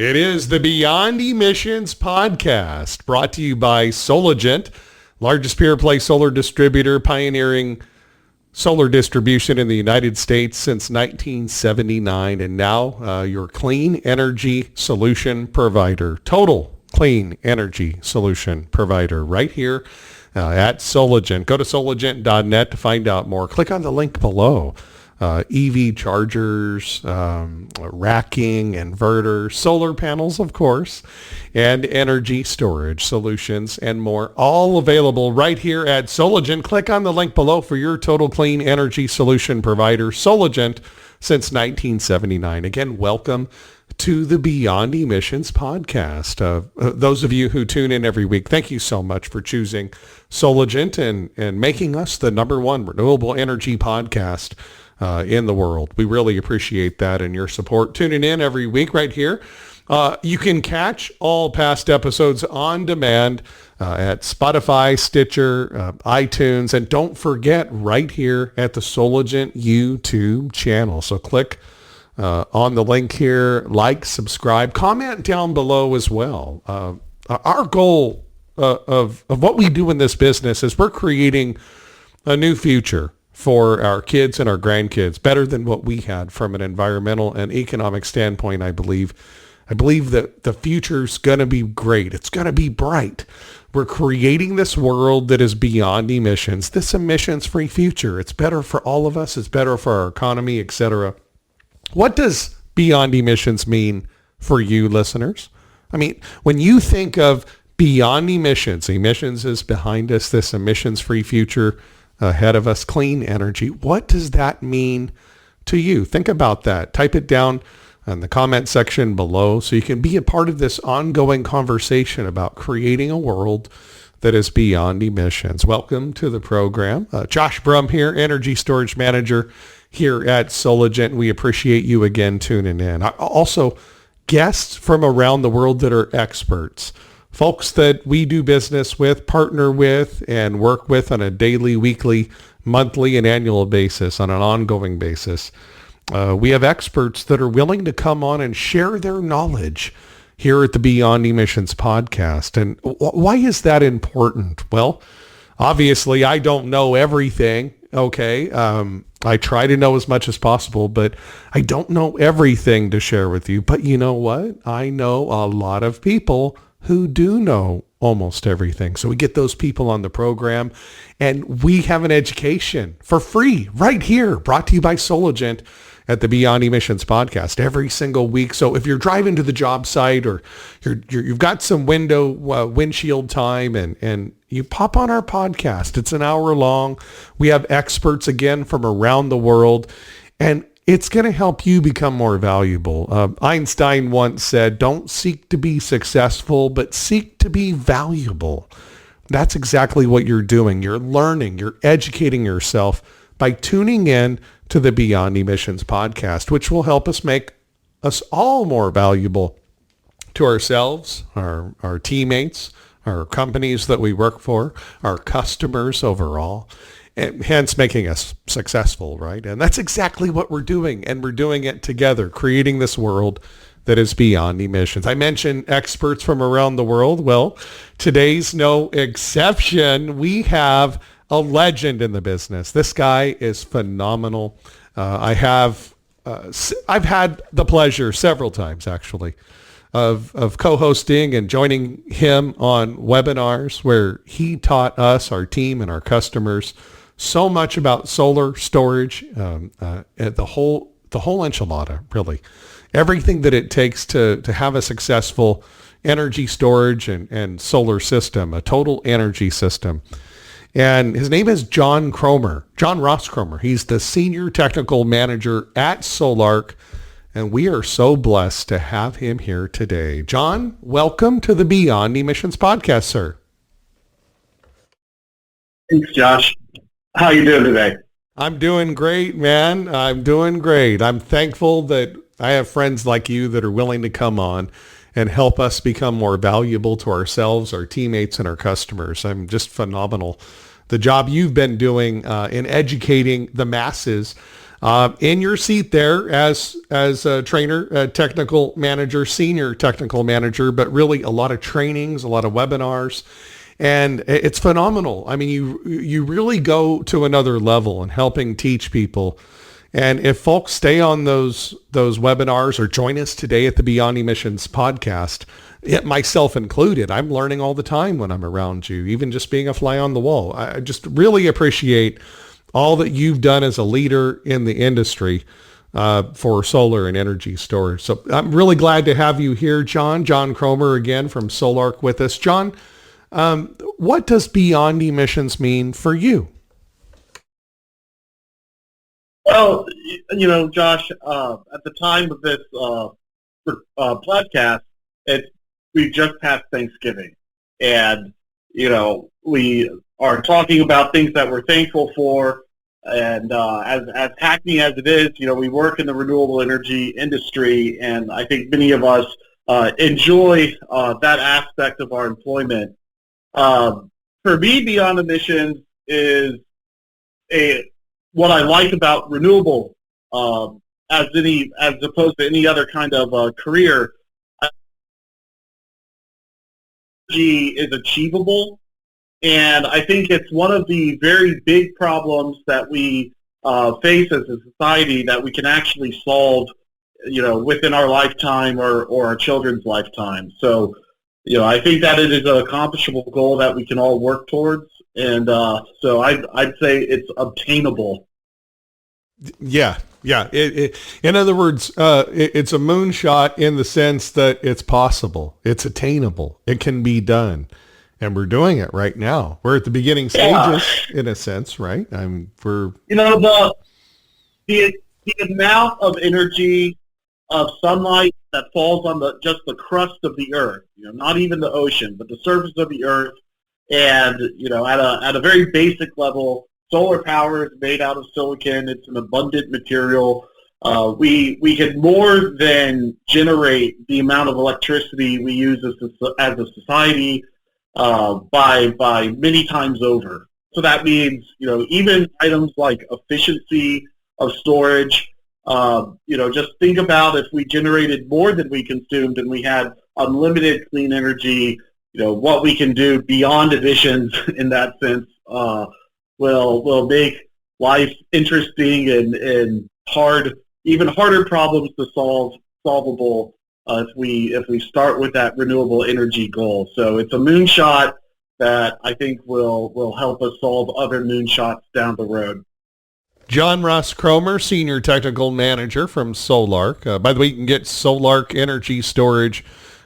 It is the Beyond Emissions podcast, brought to you by Soligent, largest pure-play solar distributor, pioneering solar distribution in the United States since 1979, and now your clean energy solution provider, total clean energy solution provider, right here at Soligent. Go to soligent.net to find out more. Click on the link below. EV chargers, racking, inverters, solar panels, of course, and energy storage solutions and more, all available right here at Soligent. Click on the link below for your total clean energy solution provider, Soligent, since 1979. Again, welcome to the Beyond Emissions podcast. Those of you who tune in every week, thank you so much for choosing Soligent and making us the number one renewable energy podcast in the world. We really appreciate that and your support. Tuning in every week right here. You can catch all past episodes on demand at Spotify, Stitcher, iTunes, and don't forget right here at the Soligent YouTube channel. So click on the link here, like, subscribe, comment down below as well. Our goal of what we do in this business is we're creating a new future for our kids and our grandkids, better than what we had from an environmental and economic standpoint, I believe. I believe that the future's going to be great. It's going to be bright. We're creating this world that is beyond emissions, this emissions-free future. It's better for all of us. It's better for our economy, etc. What does beyond emissions mean for you listeners? I mean, when you think of beyond emissions, emissions is behind us, this emissions-free future ahead of us, clean energy. What does that mean to you? Think about that. Type it down in the comment section below so you can be a part of this ongoing conversation about creating a world that is beyond emissions. Welcome to the program. Josh Brumm here, Energy Storage Manager here at Soligent. We appreciate you again tuning in. Also, guests from around the world that are experts. Folks that we do business with, partner with, and work with on a daily, weekly, monthly, and annual basis, on an ongoing basis. We have experts that are willing to come on and share their knowledge here at the Beyond Emissions podcast. And why is that important? Well, obviously, I don't know everything, okay? I try to know as much as possible, but I don't know everything to share with you. But you know what? I know a lot of people who do know almost everything. So we get those people on the program and we have an education for free right here, brought to you by Soligent at the Beyond Emissions podcast every single week. So if you're driving to the job site or you've got some windshield time and you pop on our podcast, it's an hour long. We have experts again from around the world, and it's going to help you become more valuable. Einstein once said, don't seek to be successful, but seek to be valuable. That's exactly what you're doing. You're learning, you're educating yourself by tuning in to the Beyond Emissions podcast, which will help us make us all more valuable to ourselves, our teammates, our companies that we work for, our customers overall, and hence making us successful, right? And that's exactly what we're doing, and we're doing it together, creating this world that is beyond emissions. I mentioned experts from around the world. Well, today's no exception. We have a legend in the business. This guy is phenomenal. I've had the pleasure several times, actually, of co-hosting and joining him on webinars where he taught us, our team, and our customers so much about solar storage, the whole enchilada, really. Everything that it takes to have a successful energy storage and solar system, a total energy system. And his name is John Ross Cromer. He's the Senior Technical Manager at Sol Ark, and we are so blessed to have him here today. John, welcome to the Beyond Emissions podcast, sir. Thanks, Josh. How are you doing today? I'm doing great, man. I'm doing great. I'm thankful that I have friends like you that are willing to come on and help us become more valuable to ourselves, our teammates, and our customers. I'm just phenomenal. The job you've been doing in educating the masses In your seat there as a trainer, a technical manager, senior technical manager, but really a lot of trainings, a lot of webinars, and it's phenomenal. I mean, you really go to another level in helping teach people. And if folks stay on those webinars or join us today at the Beyond Emissions podcast, myself included, I'm learning all the time when I'm around you, even just being a fly on the wall. I just really appreciate all that you've done as a leader in the industry for solar and energy storage. So I'm really glad to have you here, John. John Cromer again from Sol Ark with us. John, what does Beyond Emissions mean for you? Well, Josh, at the time of this podcast, we just passed Thanksgiving, and we are talking about things that we're thankful for. And as hackney as it is, we work in the renewable energy industry, and I think many of us enjoy that aspect of our employment. For me, Beyond Emissions is what I like about renewable, as opposed to any other kind of career. Energy is achievable, and I think it's one of the very big problems that we face as a society that we can actually solve, within our lifetime or our children's lifetime. So, I think that it is an accomplishable goal that we can all work towards. And so I'd say it's obtainable. Yeah. In other words, it's a moonshot in the sense that it's possible. It's attainable. It can be done. And we're doing it right now. We're at the beginning stages, in a sense, right? The amount of energy of sunlight that falls on just the crust of the earth, not even the ocean, but the surface of the earth. And, at a very basic level, solar power is made out of silicon. It's an abundant material. We can more than generate the amount of electricity we use as a society by many times over. So that means, even items like efficiency of storage, just think about if we generated more than we consumed and we had unlimited clean energy, what we can do beyond emissions in that sense will make life interesting and even harder problems to solvable if we start with that renewable energy goal. So it's a moonshot that I think will help us solve other moonshots down the road. John Ross Cromer, Senior Technical Manager from Sol Ark. By the way, you can get Sol Ark energy storage,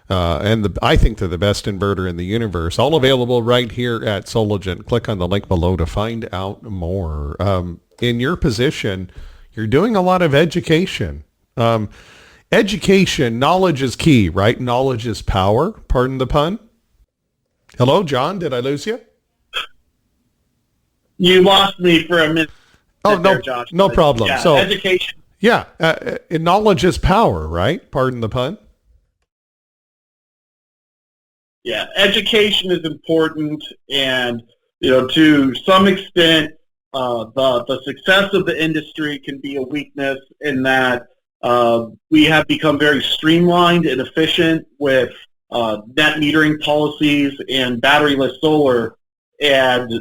and I think they're the best inverter in the universe. All available right here at Soligent. Click on the link below to find out more. In your position, you're doing a lot of education. Education, knowledge is key, right? Knowledge is power. Pardon the pun. Hello, John. Did I lose you? You lost me for a minute. Oh, no, Josh. No problem. Yeah, so education. Yeah, knowledge is power, right? Pardon the pun. Yeah, education is important, and to some extent, the success of the industry can be a weakness in that we have become very streamlined and efficient with net metering policies and batteryless solar, and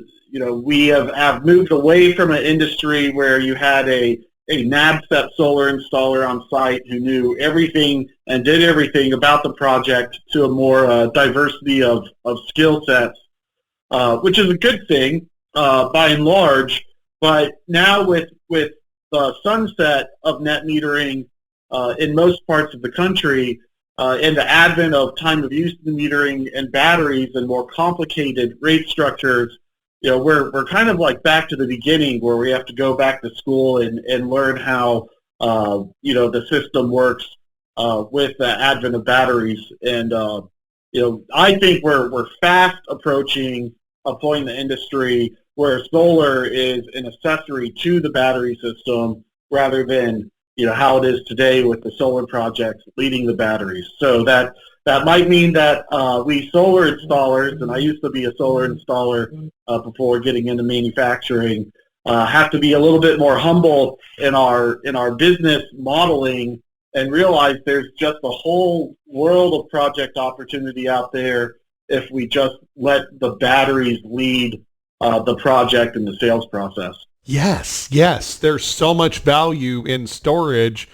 we have moved away from an industry where you had a NABCEP solar installer on site who knew everything and did everything about the project to a more diversity of skill sets, which is a good thing by and large. But now with the sunset of net metering in most parts of the country and the advent of time of use metering and batteries and more complicated rate structures, we're kind of like back to the beginning where we have to go back to school and learn how, the system works with the advent of batteries. And, I think we're fast approaching a point in the industry where solar is an accessory to the battery system rather than, how it is today with the solar projects leading the batteries. So that might mean that we solar installers, and I used to be a solar installer before getting into manufacturing, have to be a little bit more humble in our business modeling and realize there's just a whole world of project opportunity out there if we just let the batteries lead the project and the sales process. Yes, yes. There's so much value in storage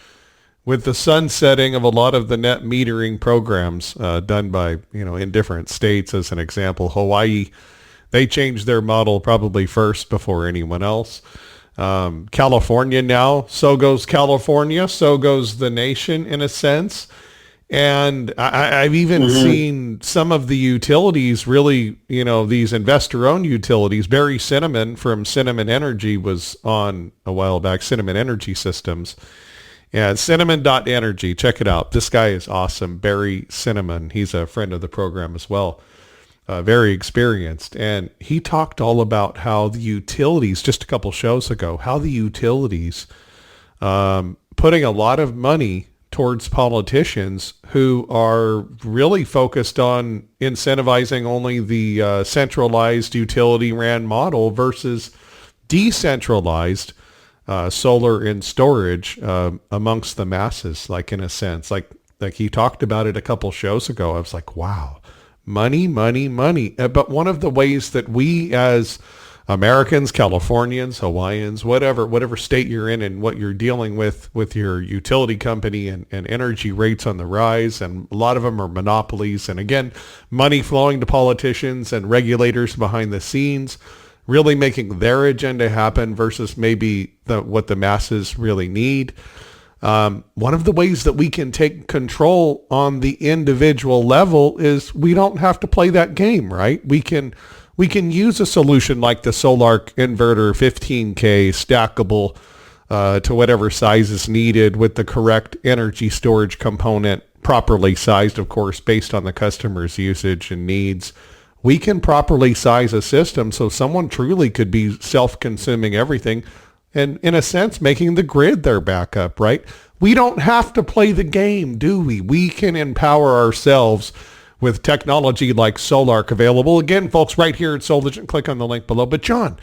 with the sunsetting of a lot of the net metering programs done by, in different states. As an example, Hawaii, they changed their model probably first before anyone else. California now, so goes California, so goes the nation in a sense. And I've even seen some of the utilities really, these investor-owned utilities. Barry Cinnamon from Cinnamon Energy was on a while back, Cinnamon Energy Systems. And cinnamon.energy, check it out. This guy is awesome, Barry Cinnamon. He's a friend of the program as well, very experienced. And he talked all about how the utilities, just a couple shows ago, how the utilities putting a lot of money towards politicians who are really focused on incentivizing only the centralized utility ran model versus decentralized solar and storage amongst the masses, like in a sense, like he talked about it a couple shows ago. I was like, wow, money, money, money. But one of the ways that we as Americans, Californians, Hawaiians, whatever state you're in and what you're dealing with your utility company and energy rates on the rise, and a lot of them are monopolies. And again, money flowing to politicians and regulators behind the scenes, really making their agenda happen versus maybe what the masses really need. One of the ways that we can take control on the individual level is we don't have to play that game, right? We can use a solution like the Sol Ark inverter 15K stackable to whatever size is needed with the correct energy storage component, properly sized, of course, based on the customer's usage and needs. We can properly size a system so someone truly could be self-consuming everything and, in a sense, making the grid their backup, right? We don't have to play the game, do we? We can empower ourselves with technology like Sol Ark, available, again, folks, right here at Soligent. Click on the link below. But John,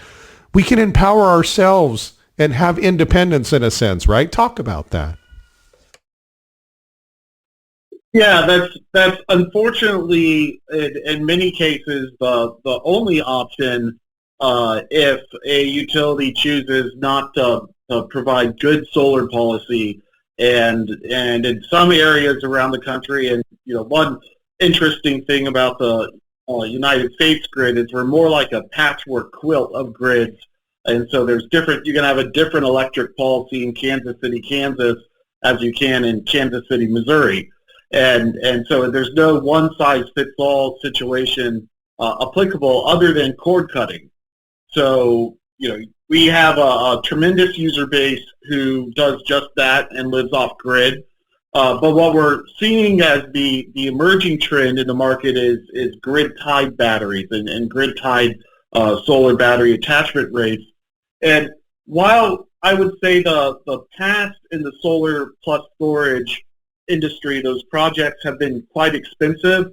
we can empower ourselves and have independence in a sense, right? Talk about that. Yeah, that's unfortunately in many cases the only option if a utility chooses not to provide good solar policy, and in some areas around the country, and one interesting thing about the United States grid is we're more like a patchwork quilt of grids, and so there's different. You can have a different electric policy in Kansas City, Kansas, as you can in Kansas City, Missouri, and so there's no one size fits all situation applicable other than cord cutting. So we have a tremendous user base who does just that and lives off grid. But what we're seeing as the emerging trend in the market is grid-tied batteries and grid-tied solar battery attachment rates. And while I would say the past in the solar plus storage industry, those projects have been quite expensive,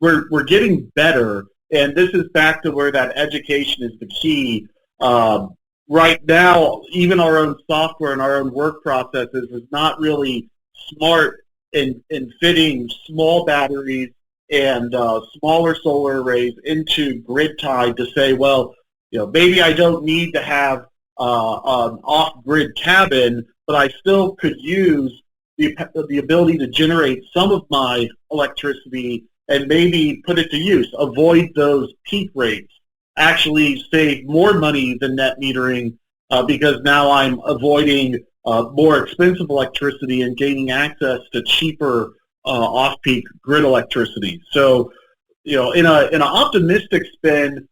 we're getting better. And this is back to where that education is the key. Right now, even our own software and our own work processes is not really smart in fitting small batteries and smaller solar arrays into grid tied to say, well, maybe I don't need to have an off-grid cabin, but I still could use the ability to generate some of my electricity and maybe put it to use, avoid those peak rates, actually save more money than net metering because now I'm avoiding more expensive electricity and gaining access to cheaper off-peak grid electricity. So, in an optimistic spin,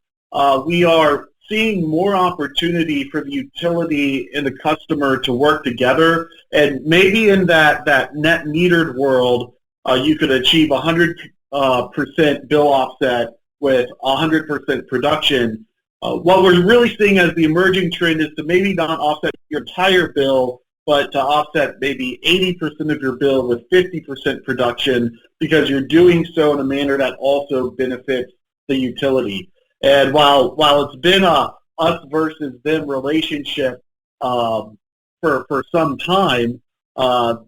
we are seeing more opportunity for the utility and the customer to work together. And maybe in that net metered world, you could achieve 100% bill offset with 100% production. What we're really seeing as the emerging trend is to maybe not offset your entire bill, but to offset maybe 80% of your bill with 50% production, because you're doing so in a manner that also benefits the utility. And while it's been a us versus them relationship for some time,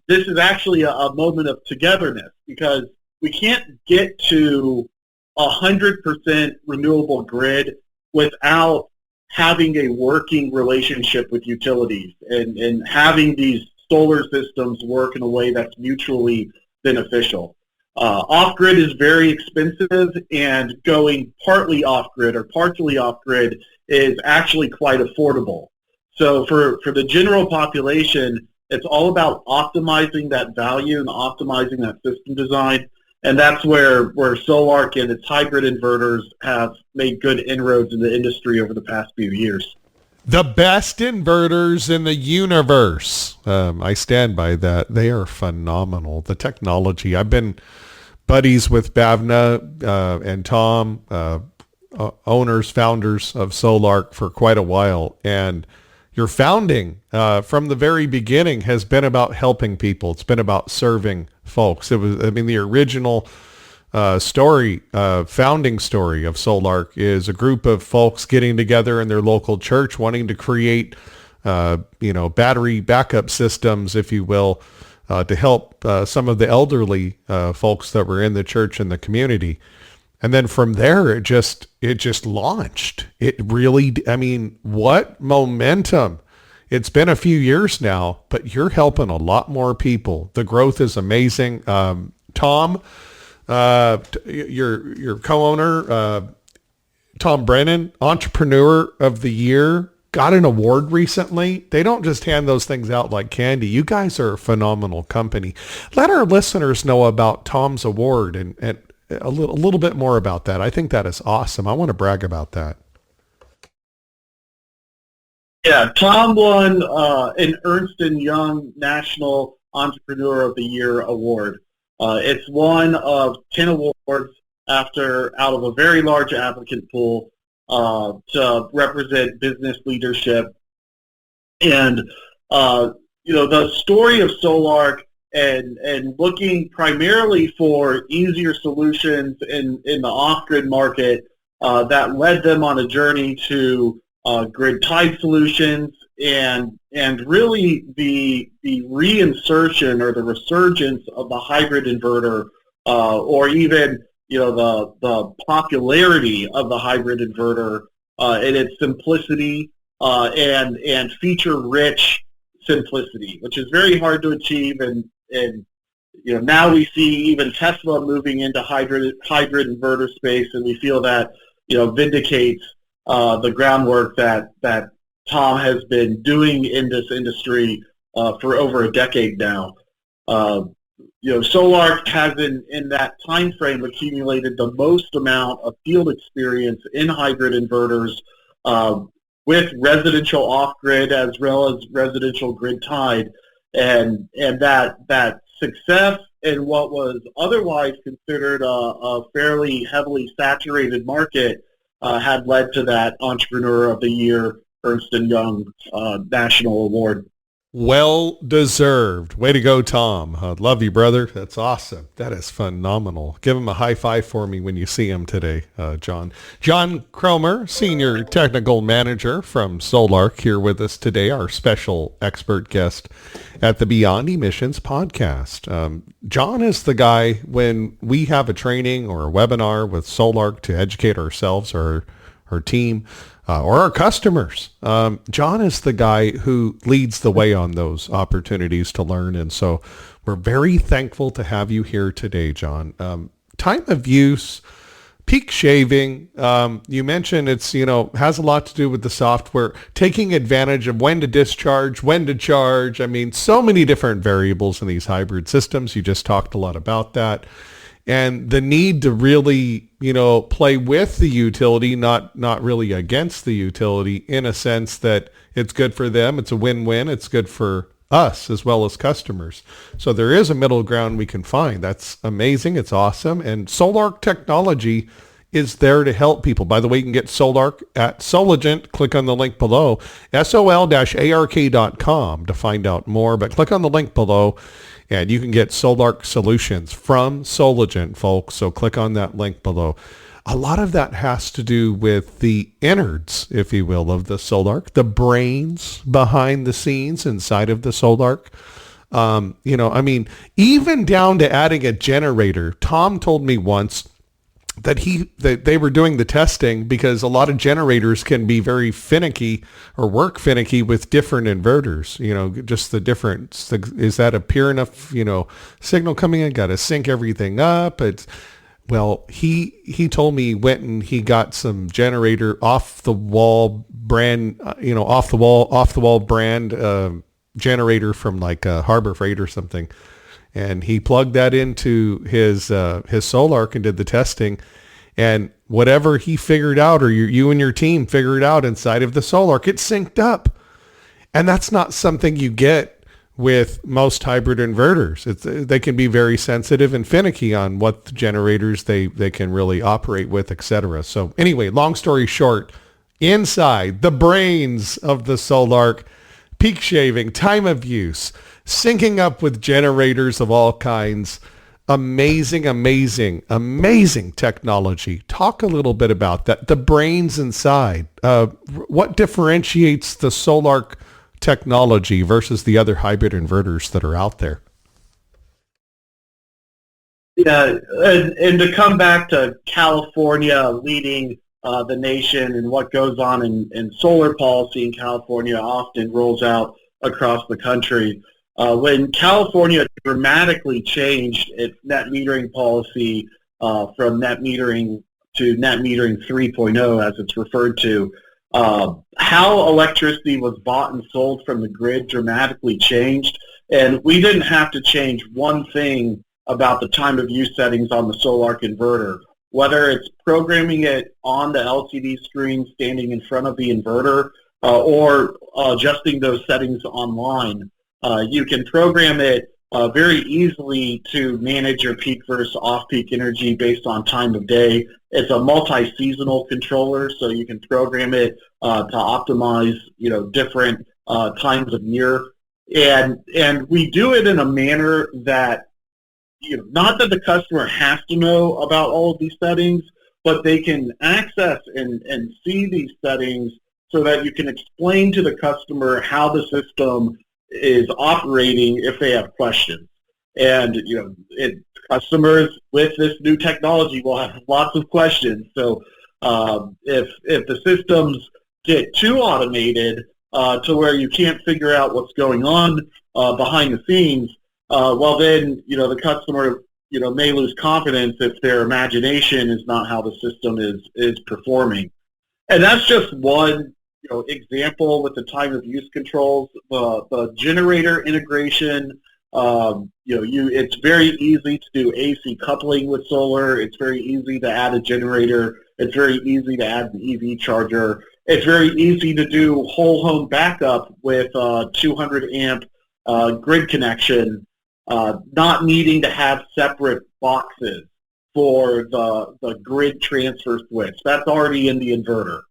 this is actually a moment of togetherness, because we can't get to 100% renewable grid without having a working relationship with utilities and having these solar systems work in a way that's mutually beneficial. Off-grid is very expensive, and going partly off-grid or partially off-grid is actually quite affordable. So for the general population, it's all about optimizing that value and optimizing that system design. And that's where Sol Ark and its hybrid inverters have made good inroads in the industry over the past few years. The best inverters in the universe. I stand by that. They are phenomenal. The technology. I've been buddies with Bhavna and Tom, founders of Sol Ark, for quite a while. And your founding from the very beginning has been about helping people. It's been about serving folks. It was, the original founding story of Sol Ark is a group of folks getting together in their local church, wanting to create, battery backup systems, if you will, to help some of the elderly folks that were in the church and the community. And then from there, it just launched. It really, what momentum. It's been a few years now, but you're helping a lot more people. The growth is amazing. Tom, your co-owner, Tom Brennan, Entrepreneur of the Year, got an award recently. They don't just hand those things out like candy. You guys are a phenomenal company. Let our listeners know about Tom's award and a little bit more about that. I think that is awesome. I want to brag about that. Yeah, Tom won an Ernst & Young National Entrepreneur of the Year award. It's one of 10 awards out of a very large applicant pool to represent business leadership. And, the story of Sol Ark and looking primarily for easier solutions in the off-grid market that led them on a journey to grid-tied solutions and really the reinsertion or the resurgence of the hybrid inverter, or even the popularity of the hybrid inverter in its simplicity and feature-rich simplicity, which is very hard to achieve. And now we see even Tesla moving into hybrid inverter space, and we feel that vindicates the groundwork that Tom has been doing in this industry for over a decade now. Sol Ark has in that time frame accumulated the most amount of field experience in hybrid inverters with residential off-grid as well as residential grid-tied, and that success in what was otherwise considered a fairly heavily saturated market had led to that Entrepreneur of the Year Ernst & Young National Award. Well deserved. Way to go, Tom. Love you, brother. That's awesome. That is phenomenal. Give him a high five for me when you see him today, John. John Cromer, Senior Technical Manager from Sol Ark, here with us today, our special expert guest at the Beyond Emissions podcast. John is the guy when we have a training or a webinar with Sol Ark to educate ourselves or our team, or our customers. John is the guy who leads the way on those opportunities to learn. And so we're very thankful to have you here today, John. Time of use, peak shaving, you mentioned it's, has a lot to do with the software, taking advantage of when to discharge, when to charge. So many different variables in these hybrid systems. You just talked a lot about that. And the need to really, play with the utility, not really against the utility, in a sense that it's good for them. It's a win-win. It's good for us as well as customers. So there is a middle ground we can find. That's amazing. It's awesome. And Sol Ark technology is there to help people. By the way, you can get Sol Ark at Soligent. Click on the link below, sol-ark.com to find out more. But click on the link below And you can get Sol Ark solutions from Soligent, folks. So click on that link below. A lot of that has to do with the innards, if you will, of the Sol Ark, the brains behind the scenes inside of the Sol Ark. Even down to adding a generator. Tom told me once that they were doing the testing because a lot of generators can be very finicky or work finicky with different inverters. Just the difference. Is that a pure enough, signal coming in? Got to sync everything up. He told me he went and he got some generator off the wall brand, off the wall brand generator from like Harbor Freight or something. And he plugged that into his Sol Ark and did the testing, and whatever he figured out, or you and your team figured out inside of the Sol Ark, it synced up. And that's not something you get with most hybrid inverters. They can be very sensitive and finicky on what generators they can really operate with, etc. So anyway, long story short, inside the brains of the Sol Ark, peak shaving, time of use, syncing up with generators of all kinds. Amazing technology. Talk a little bit about that. The brains inside. What differentiates the Sol Ark technology versus the other hybrid inverters that are out there? Yeah, and to come back to California leading the nation, and what goes on in solar policy in California often rolls out across the country. When California dramatically changed its net metering policy from net metering to net metering 3.0, as it's referred to, how electricity was bought and sold from the grid dramatically changed, and we didn't have to change one thing about the time of use settings on the Sol Ark inverter. Whether it's programming it on the LCD screen standing in front of the inverter or adjusting those settings online, you can program it very easily to manage your peak versus off-peak energy based on time of day. It's a multi-seasonal controller, so you can program it to optimize, different times of year. And we do it in a manner that, not that the customer has to know about all of these settings, but they can access and see these settings so that you can explain to the customer how the system is operating if they have questions. And, customers with this new technology will have lots of questions. So if the systems get too automated to where you can't figure out what's going on behind the scenes, well then, the customer, may lose confidence if their imagination is not how the system is performing. And that's just one example with the time of use controls. The generator integration, it's very easy to do AC coupling with solar. It's very easy to add a generator. It's very easy to add an EV charger. It's very easy to do whole home backup with 200 amp grid connection, not needing to have separate boxes for the grid transfer switch. That's already in the inverter.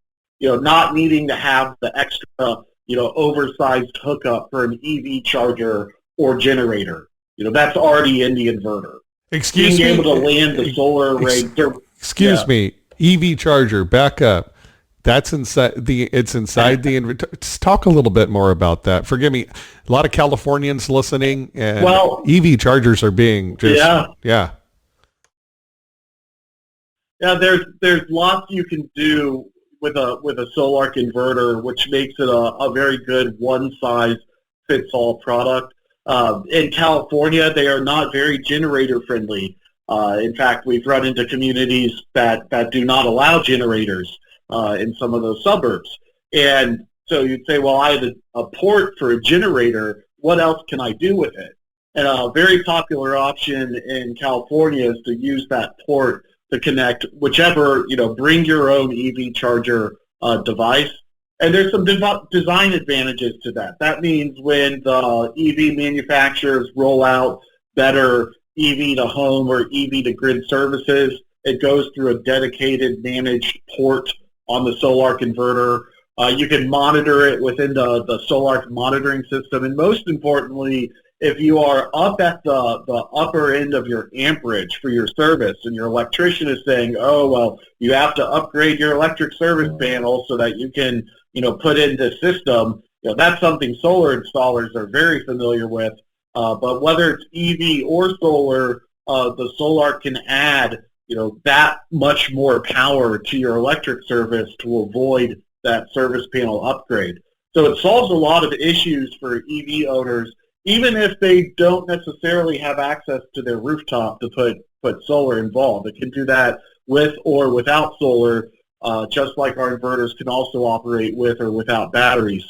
Not needing to have the extra, oversized hookup for an EV charger or generator. That's already in the inverter. Being able to land the solar array. Excuse me, EV charger, back up. That's inside the inverter. Just talk a little bit more about that. Forgive me, a lot of Californians listening, and EV chargers are being yeah. There's lots you can do with a Sol Ark inverter, which makes it a very good one-size-fits-all product. In California, they are not very generator friendly. In fact, we've run into communities that do not allow generators in some of those suburbs. And so you'd say, well, I have a port for a generator. What else can I do with it? And a very popular option in California is to use that port to connect whichever, bring your own EV charger device. And there's some design advantages to that. That means when the EV manufacturers roll out better EV to home or EV to grid services, it goes through a dedicated managed port on the Sol Ark inverter. You can monitor it within the Sol Ark monitoring system. And most importantly, if you are up at the upper end of your amperage for your service and your electrician is saying, oh, well, you have to upgrade your electric service panel so that you can, put in the system, that's something solar installers are very familiar with. But whether it's EV or solar, the Sol Ark can add, that much more power to your electric service to avoid that service panel upgrade. So it solves a lot of issues for EV owners, even if they don't necessarily have access to their rooftop to put solar involved. It can do that with or without solar, just like our inverters can also operate with or without batteries.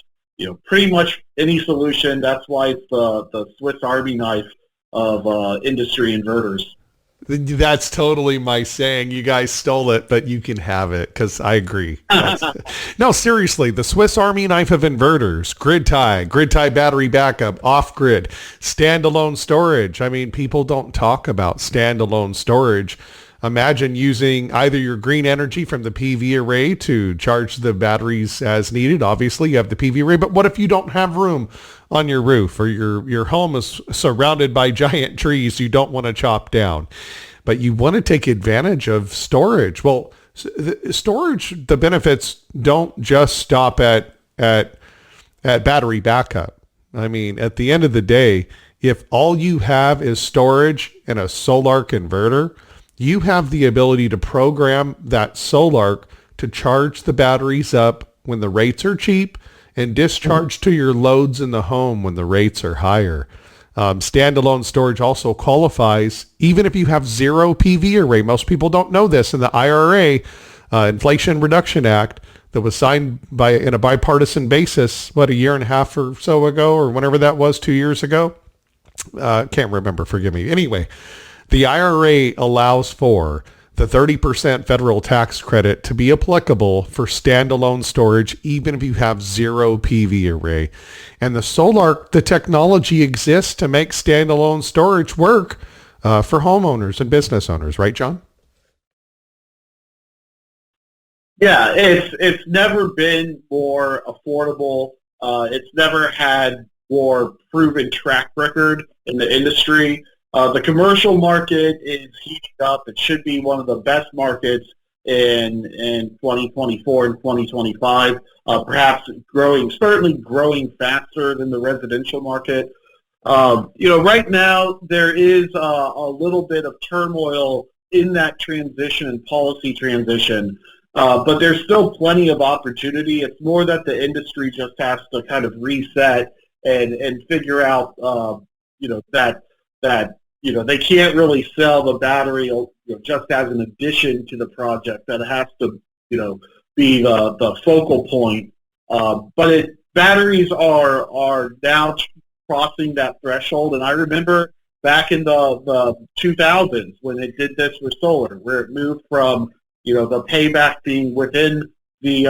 Pretty much any solution. That's why it's the Swiss Army knife of industry inverters. That's totally my saying. You guys stole it, but you can have it because I agree. No, seriously, the Swiss Army knife of inverters, grid tie battery backup, off-grid, standalone storage. I mean, people don't talk about standalone storage. Imagine using either your green energy from the PV array to charge the batteries as needed. Obviously, you have the PV array, but what if you don't have room on your roof or your home is surrounded by giant trees you don't want to chop down, but you want to take advantage of storage? Well, storage, the benefits don't just stop at battery backup. I mean, at the end of the day, if all you have is storage and a Sol Ark inverter, you have the ability to program that Sol Ark to charge the batteries up when the rates are cheap and discharge to your loads in the home when the rates are higher. Standalone storage also qualifies even if you have zero PV array. Most people don't know this. In the IRA, Inflation Reduction Act, that was signed in a bipartisan basis, a year and a half or so ago, or whenever that was, 2 years ago? Can't remember, forgive me. Anyway, the IRA allows for the 30% federal tax credit to be applicable for standalone storage, even if you have zero PV array. And the Sol Ark, the technology exists to make standalone storage work for homeowners and business owners, right, John? Yeah, it's never been more affordable. It's never had more proven track record in the industry. The commercial market is heating up. It should be one of the best markets in 2024 and 2025, perhaps certainly growing faster than the residential market. Right now there is a little bit of turmoil in that transition and policy transition, but there's still plenty of opportunity. It's more that the industry just has to kind of reset and figure out, that they can't really sell the battery, just as an addition to the project. That it has to, be the focal point. But batteries are now crossing that threshold. And I remember back in the 2000s when they did this with solar, where it moved from, the payback being within the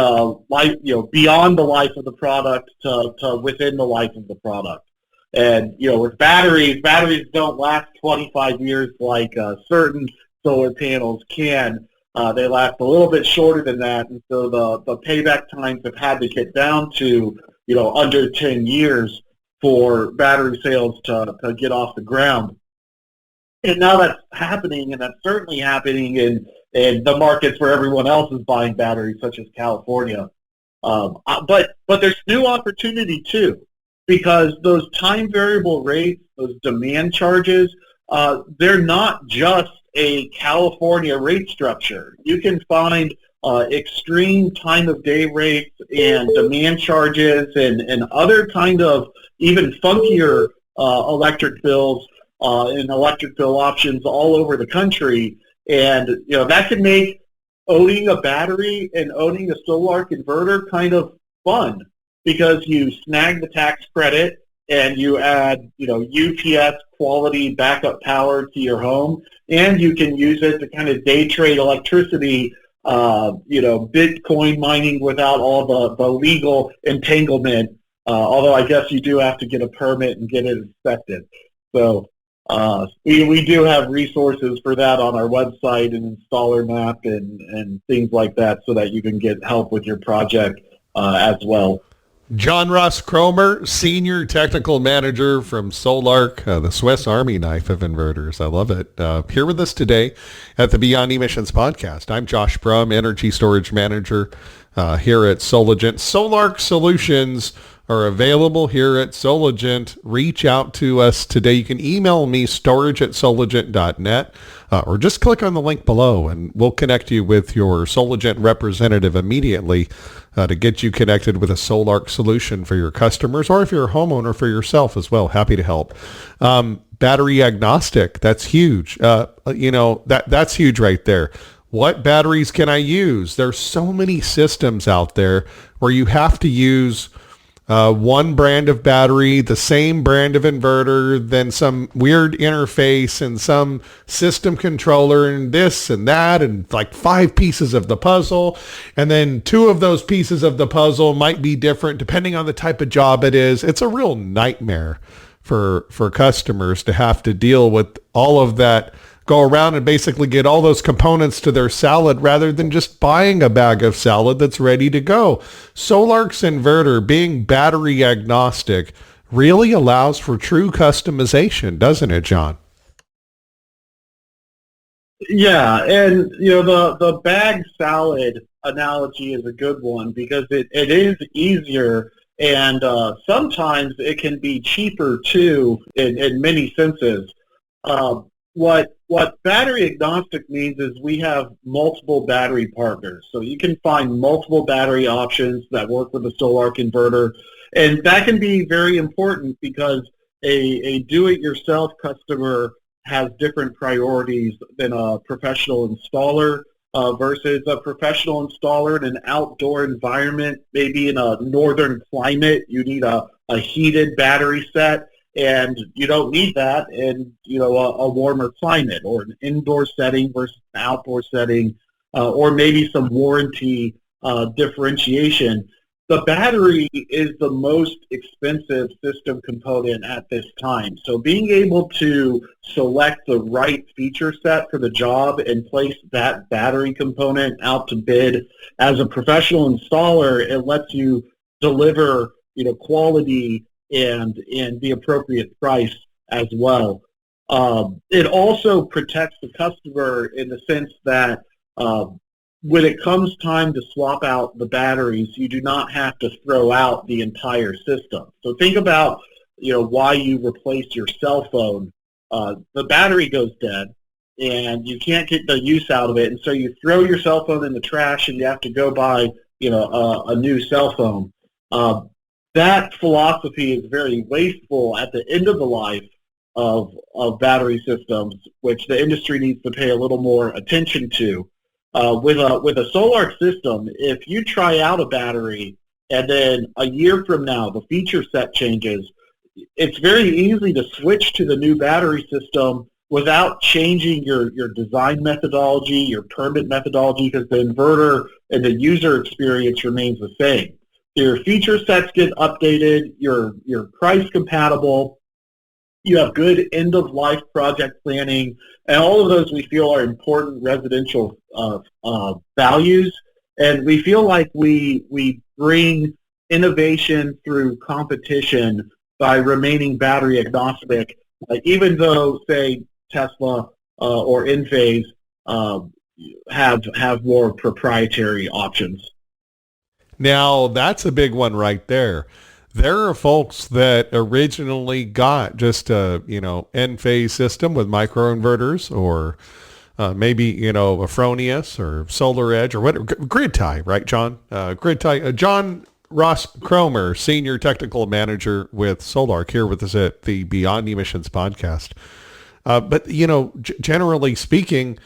life, beyond the life of the product to within the life of the product. And, with batteries don't last 25 years like certain solar panels can. They last a little bit shorter than that. And so the payback times have had to get down to, under 10 years for battery sales to get off the ground. And now that's happening, and that's certainly happening in the markets where everyone else is buying batteries, such as California. But there's new opportunity, too. Because those time variable rates, those demand charges, they're not just a California rate structure. You can find extreme time of day rates and demand charges and other kind of even funkier electric bills and electric bill options all over the country. And, that can make owning a battery and owning a Sol Ark inverter kind of fun, because you snag the tax credit and you add, UPS quality backup power to your home, and you can use it to kind of day trade electricity, Bitcoin mining without all the legal entanglement, although I guess you do have to get a permit and get it inspected. So we do have resources for that on our website and installer map and things like that, so that you can get help with your project as well. John Ross Cromer, Senior Technical Manager from Sol Ark, the Swiss Army knife of inverters. I love it. Here with us today at the Beyond Emissions podcast. I'm Josh Brumm, Energy Storage Manager here at Soligent. Sol Ark solutions are available here at Soligent. Reach out to us today. You can email me, storage@soligent.net, or just click on the link below and we'll connect you with your Soligent representative immediately to get you connected with a Sol Ark solution for your customers, or if you're a homeowner, for yourself as well. Happy to help. Battery agnostic, that's huge. That's huge right there. What batteries can I use? There's so many systems out there where you have to use one brand of battery, the same brand of inverter, then some weird interface and some system controller and this and that, and like 5 pieces of the puzzle. And then 2 of those pieces of the puzzle might be different depending on the type of job it is. It's a real nightmare for customers to have to deal with all of that, go around and basically get all those components to their salad rather than just buying a bag of salad that's ready to go. Sol Ark's inverter, being battery agnostic, really allows for true customization, doesn't it, John? Yeah, and the bag salad analogy is a good one because it is easier, and sometimes it can be cheaper too in many senses. What battery agnostic means is we have multiple battery partners. So you can find multiple battery options that work with a Sol Ark inverter. And that can be very important because a do-it-yourself customer has different priorities than a professional installer versus a professional installer in an outdoor environment. Maybe in a northern climate, you need a heated battery set. And you don't need that in, a warmer climate, or an indoor setting versus an outdoor setting, or maybe some warranty differentiation. The battery is the most expensive system component at this time. So being able to select the right feature set for the job and place that battery component out to bid as a professional installer, it lets you deliver, quality and the appropriate price as well. It also protects the customer in the sense that when it comes time to swap out the batteries, you do not have to throw out the entire system. So think about, why you replace your cell phone. The battery goes dead and you can't get the use out of it, and so you throw your cell phone in the trash and you have to go buy, a new cell phone. That philosophy is very wasteful at the end of the life of battery systems, which the industry needs to pay a little more attention to. With a Sol Ark system, if you try out a battery and then a year from now the feature set changes, it's very easy to switch to the new battery system without changing your design methodology, your permit methodology, because the inverter and the user experience remains the same. Your feature sets get updated, you're price compatible, you have good end-of-life project planning, and all of those we feel are important residential values. And we feel like we bring innovation through competition by remaining battery agnostic, even though, say, Tesla or Enphase have more proprietary options. Now, that's a big one right there. There are folks that originally got just a, Enphase system with microinverters, or maybe, a Fronius or Solar Edge or whatever, grid tie, right, John? Grid tie. John Ross Cromer, Senior Technical Manager with Sol Ark, here with us at the Beyond Emissions podcast. But, generally speaking,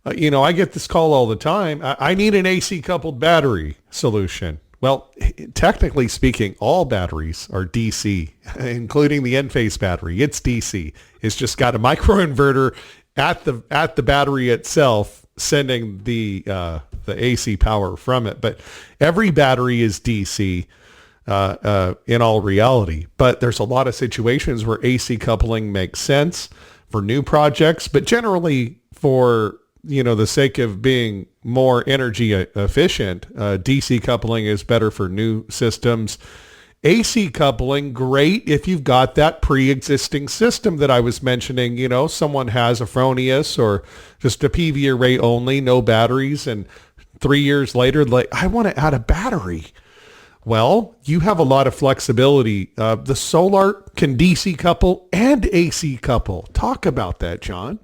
I get this call all the time. I need an AC coupled battery solution. Well, technically speaking, all batteries are DC, including the Enphase battery. It's DC. It's just got a microinverter at the battery itself, sending the AC power from it. But every battery is DC in all reality. But there's a lot of situations where AC coupling makes sense for new projects, but generally for the sake of being more energy efficient, DC coupling is better for new systems. AC coupling, great if you've got that pre-existing system that I was mentioning. Someone has a Fronius or just a PV array only, no batteries, and 3 years later, like, I want to add a battery. Well, you have a lot of flexibility. The Sol Ark can DC couple and AC couple. Talk about that, John.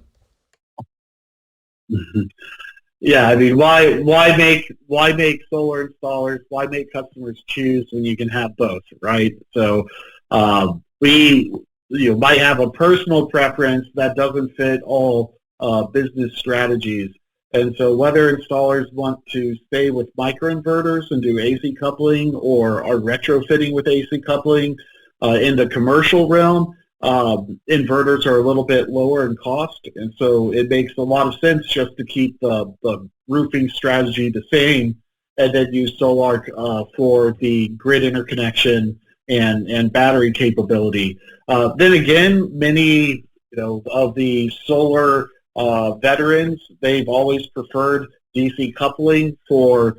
Yeah, I mean, why make solar installers? Why make customers choose when you can have both, right? So we might have a personal preference that doesn't fit all business strategies, and so whether installers want to stay with microinverters and do AC coupling, or are retrofitting with AC coupling in the commercial realm. Inverters are a little bit lower in cost, and so it makes a lot of sense just to keep the roofing strategy the same, and then use Sol Ark for the grid interconnection and battery capability. Then again, many of the solar veterans, they've always preferred DC coupling for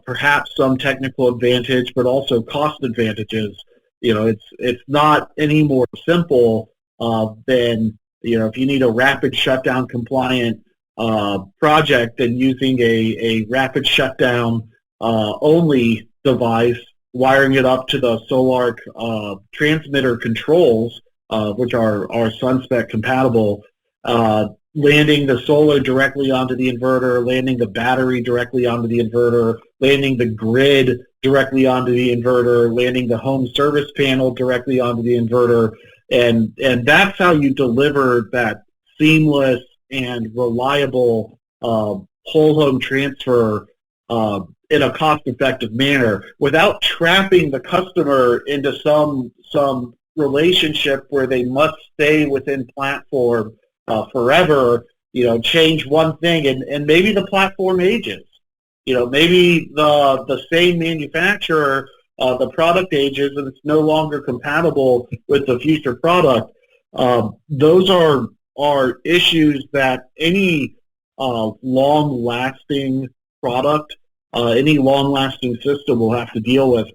perhaps some technical advantage, but also cost advantages. It's not any more simple than, if you need a rapid shutdown compliant project, than using a rapid shutdown only device, wiring it up to the Sol Ark transmitter controls, which are SunSpec compatible, landing the solar directly onto the inverter, landing the battery directly onto the inverter, landing the grid directly onto the inverter, landing the home service panel directly onto the inverter, and that's how you deliver that seamless and reliable whole home transfer in a cost-effective manner, without trapping the customer into some relationship where they must stay within platform forever. Change one thing, and maybe the platform ages. Maybe the same manufacturer, the product ages and it's no longer compatible with the future product. Those are issues that any long-lasting product, any long-lasting system will have to deal with.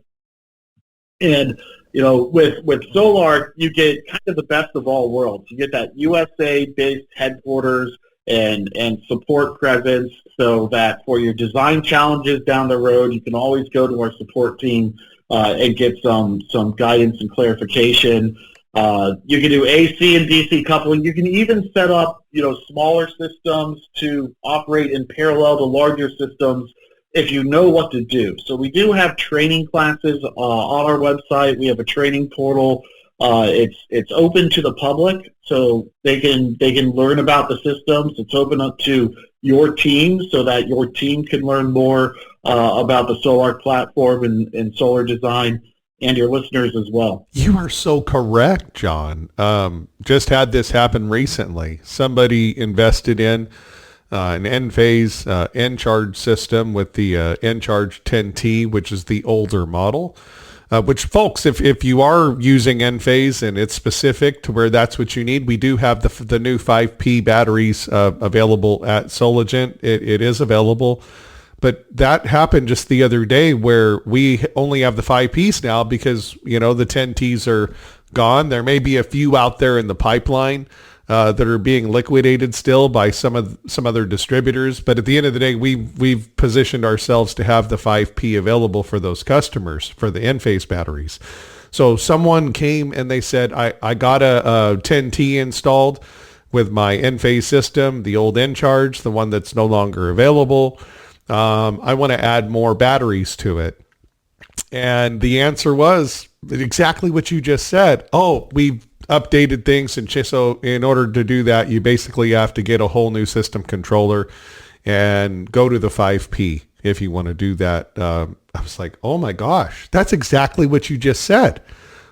And with Sol Ark, you get kind of the best of all worlds. You get that USA-based headquarters and support presence, so that for your design challenges down the road, you can always go to our support team and get some guidance and clarification. You can do AC and DC coupling. You can even set up smaller systems to operate in parallel to larger systems if you know what to do. So we do have training classes on our website. We have a training portal. It's open to the public, so they can learn about the systems. It's open up to your team, so that your team can learn more about the Sol Ark platform and solar design, and your listeners as well. You are so correct, John. Just had this happen recently. Somebody invested in an Enphase Encharge system with the Encharge 10T, which is the older model. Which, folks, if you are using Enphase and it's specific to where that's what you need, we do have the new 5P batteries available at Soligent. It is available. But that happened just the other day, where we only have the 5Ps now because, the 10Ts are gone. There may be a few out there in the pipeline that are being liquidated still by some other distributors. But at the end of the day, we've positioned ourselves to have the 5P available for those customers for the Enphase batteries. So someone came and they said, I got a 10T installed with my Enphase system, the old Encharge, the one that's no longer available. I want to add more batteries to it. And the answer was exactly what you just said. Oh, we've updated things, and so in order to do that, you basically have to get a whole new system controller and go to the 5P if you want to do that. I was like, oh my gosh, that's exactly what you just said.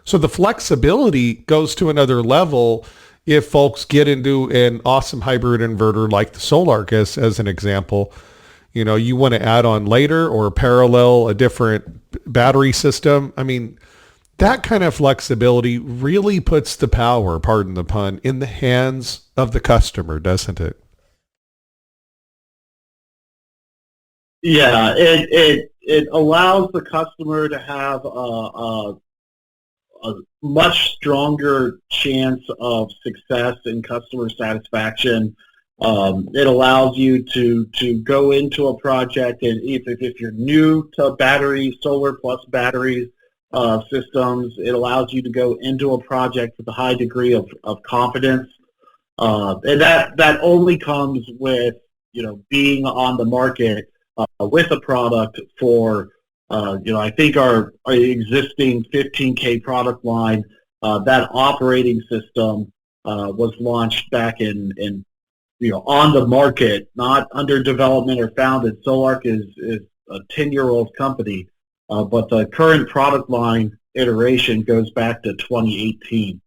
So the flexibility goes to another level if folks get into an awesome hybrid inverter like the Sol Ark as an example. You want to add on later or parallel a different battery system. I mean, that kind of flexibility really puts the power, pardon the pun, in the hands of the customer, doesn't it? Yeah, it allows the customer to have a much stronger chance of success and customer satisfaction. It allows you to go into a project, and if you're new to battery, solar plus batteries systems, it allows you to go into a project with a high degree of confidence. And that only comes with, being on the market with a product for, I think our existing 15K product line, that operating system was launched back in on the market, not under development or founded. Sol Ark is a 10-year-old company, but the current product line iteration goes back to 2018.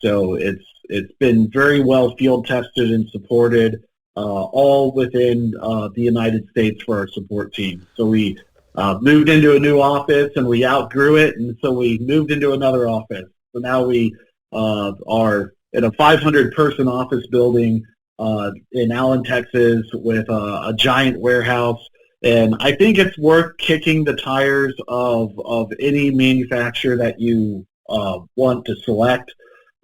So it's been very well field tested and supported, all within the United States for our support team. So we moved into a new office and we outgrew it, and so we moved into another office. So now we are in a 500-person office building in Allen, Texas, with a giant warehouse. And I think it's worth kicking the tires of any manufacturer that you want to select.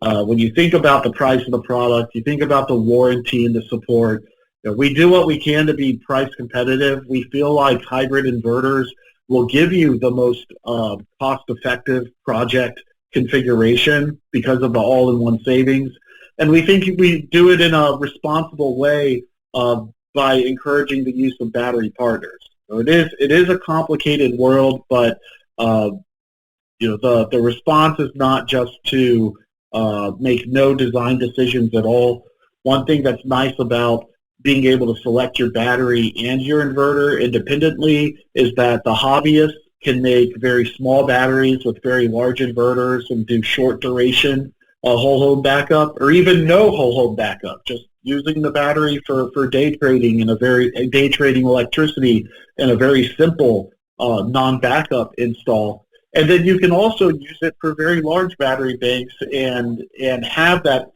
When you think about the price of the product, you think about the warranty and the support. We do what we can to be price competitive. We feel like hybrid inverters will give you the most cost-effective project configuration because of the all-in-one savings. And we think we do it in a responsible way by encouraging the use of battery partners. So it is a complicated world, but the response is not just to make no design decisions at all. One thing that's nice about being able to select your battery and your inverter independently is that the hobbyists can make very small batteries with very large inverters and do short duration whole home backup, or even no whole home backup, just using the battery for day trading and day trading electricity in a very simple non-backup install. And then you can also use it for very large battery banks and have that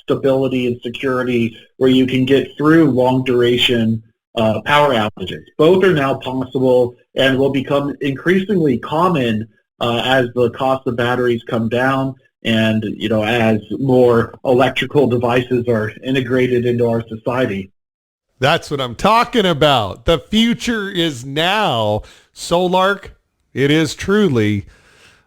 stability and security where you can get through long duration power outages. Both are now possible and will become increasingly common as the cost of batteries come down and as more electrical devices are integrated into our society. That's what I'm talking about. The future is now. Sol Ark, it is truly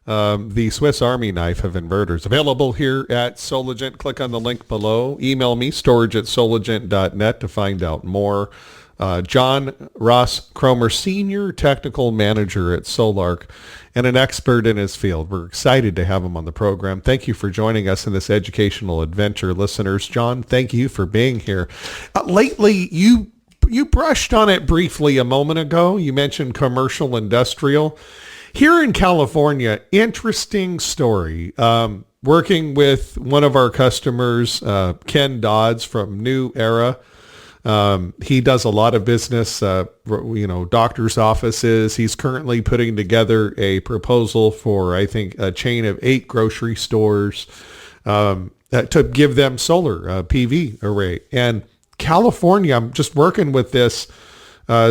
the Swiss Army knife of inverters. Available here at Soligent. Click on the link below. Email me, storage@soligent.net, to find out more. John Ross Cromer, Senior Technical Manager at Sol Ark and an expert in his field. We're excited to have him on the program. Thank you for joining us in this educational adventure, listeners. John, thank you for being here. Lately, you brushed on it briefly a moment ago. You mentioned commercial industrial. Here in California, interesting story. Working with one of our customers, Ken Dodds from New Era. He does a lot of business, doctor's offices. He's currently putting together a proposal for, I think, a chain of 8 grocery stores to give them solar PV array. And California, I'm just working with this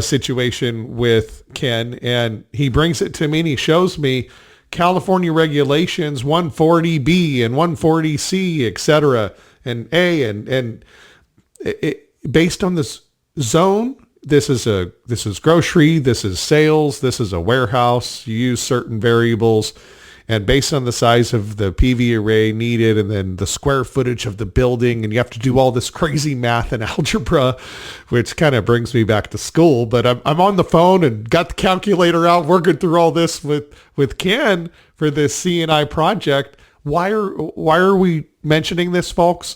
situation with Ken, and he brings it to me and he shows me California regulations 140B and 140C, et cetera, and A, and based on this zone, this is grocery, this is sales, this is a warehouse. You use certain variables, and based on the size of the PV array needed, and then the square footage of the building, and you have to do all this crazy math and algebra, which kind of brings me back to school. But I'm on the phone and got the calculator out, working through all this with Ken for this C&I project. Why are we mentioning this, folks?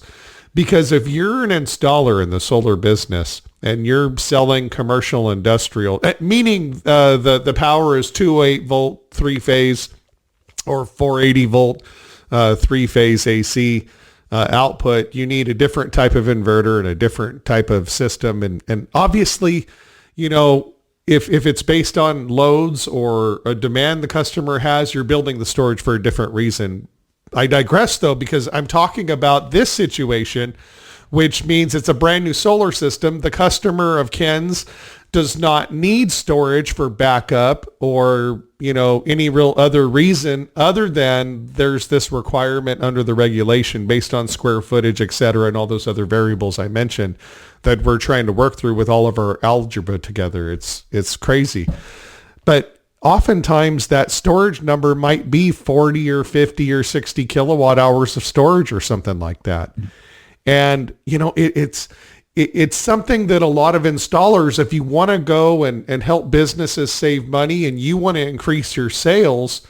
Because if you're an installer in the solar business and you're selling commercial industrial, meaning the power is 208 volt 3-phase or 480 volt 3-phase AC output, you need a different type of inverter and a different type of system. And obviously, if it's based on loads or a demand the customer has, you're building the storage for a different reason. I digress, though, because I'm talking about this situation, which means it's a brand new solar system. The customer of Ken's does not need storage for backup or, any real other reason other than there's this requirement under the regulation based on square footage, et cetera, and all those other variables I mentioned that we're trying to work through with all of our algebra together. It's crazy. But oftentimes that storage number might be 40 or 50 or 60 kilowatt hours of storage or something like that. And, it's something that a lot of installers, if you want to go and help businesses save money and you want to increase your sales,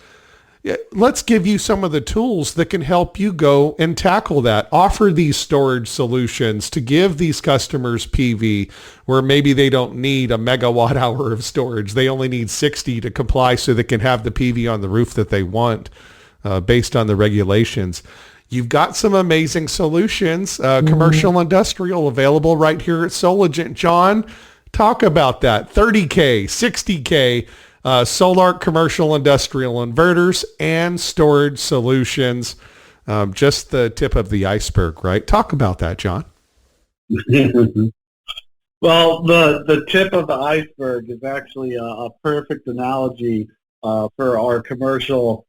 let's give you some of the tools that can help you go and tackle that. Offer these storage solutions to give these customers PV where maybe they don't need a megawatt hour of storage. They only need 60 to comply so they can have the PV on the roof that they want based on the regulations. You've got some amazing solutions, commercial, industrial, available right here at Soligent. John, talk about that. 30K, 60K, Sol Ark commercial industrial inverters and storage solutions. Just the tip of the iceberg, right? Talk about that, John. Well, the tip of the iceberg is actually a perfect analogy for our commercial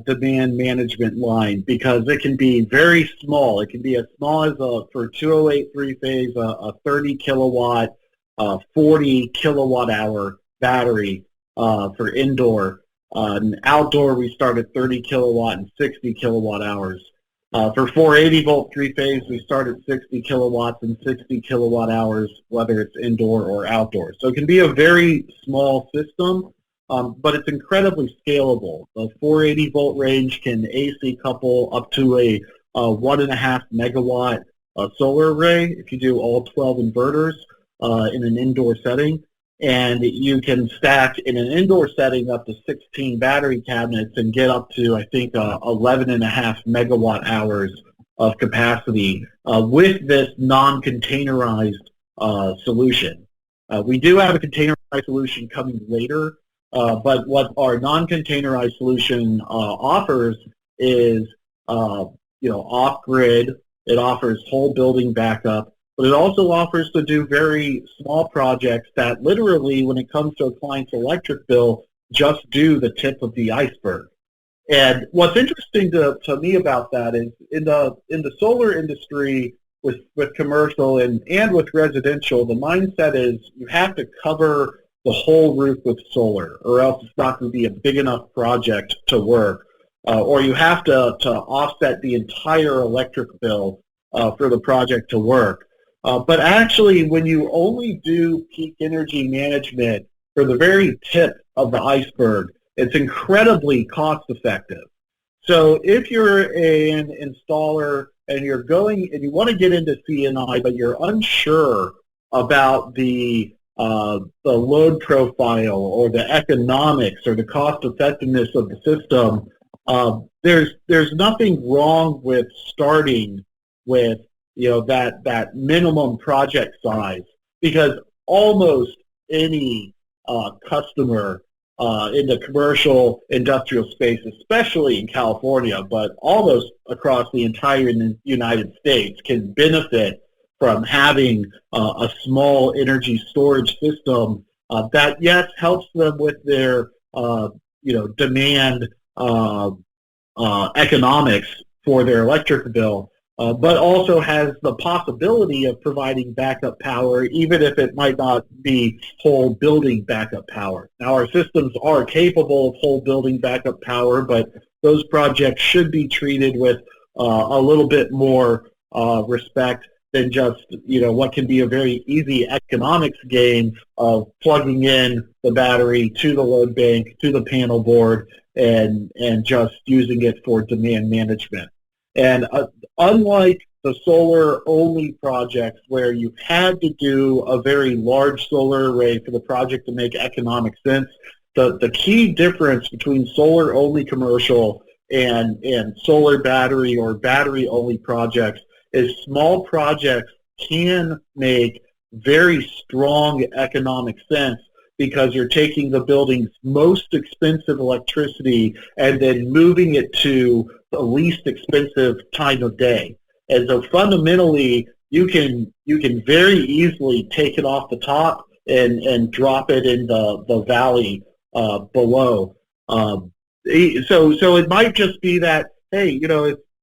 demand management line, because it can be very small. It can be as small as for 208 three-phase, a 30 kilowatt, 40 kilowatt hour battery for indoor. And outdoor, we start at 30 kilowatt and 60 kilowatt hours. For 480 volt three-phase, we start at 60 kilowatts and 60 kilowatt hours, whether it's indoor or outdoor. So it can be a very small system. But it's incredibly scalable. The 480 volt range can AC couple up to a 1.5 megawatt solar array if you do all 12 inverters in an indoor setting. And you can stack in an indoor setting up to 16 battery cabinets and get up to, I think, 11.5 megawatt hours of capacity with this non-containerized solution. We do have a containerized solution coming later. But what our non-containerized solution offers is, off-grid. It offers whole building backup, but it also offers to do very small projects that literally, when it comes to a client's electric bill, just do the tip of the iceberg. And what's interesting to me about that is in the solar industry with commercial and with residential, the mindset is you have to cover the whole roof with solar, or else it's not going to be a big enough project to work. Or you have to offset the entire electric bill for the project to work. But actually, when you only do peak energy management for the very tip of the iceberg, it's incredibly cost effective. So if you're an installer and you're going and you want to get into CNI, but you're unsure about the load profile or the economics or the cost effectiveness of the system, there's nothing wrong with starting with that minimum project size, because almost any customer in the commercial industrial space, especially in California, but almost across the entire United States, can benefit from having a small energy storage system that, yes, helps them with their, demand economics for their electric bill, but also has the possibility of providing backup power, even if it might not be whole building backup power. Now, our systems are capable of whole building backup power, but those projects should be treated with a little bit more respect than just, what can be a very easy economics game of plugging in the battery to the load bank, to the panel board, and just using it for demand management. And unlike the solar-only projects where you had to do a very large solar array for the project to make economic sense, the key difference between solar-only commercial and solar battery or battery-only projects is small projects can make very strong economic sense because you're taking the building's most expensive electricity and then moving it to the least expensive time of day. And so fundamentally, you can very easily take it off the top and drop it in the valley below. So it might just be that, hey,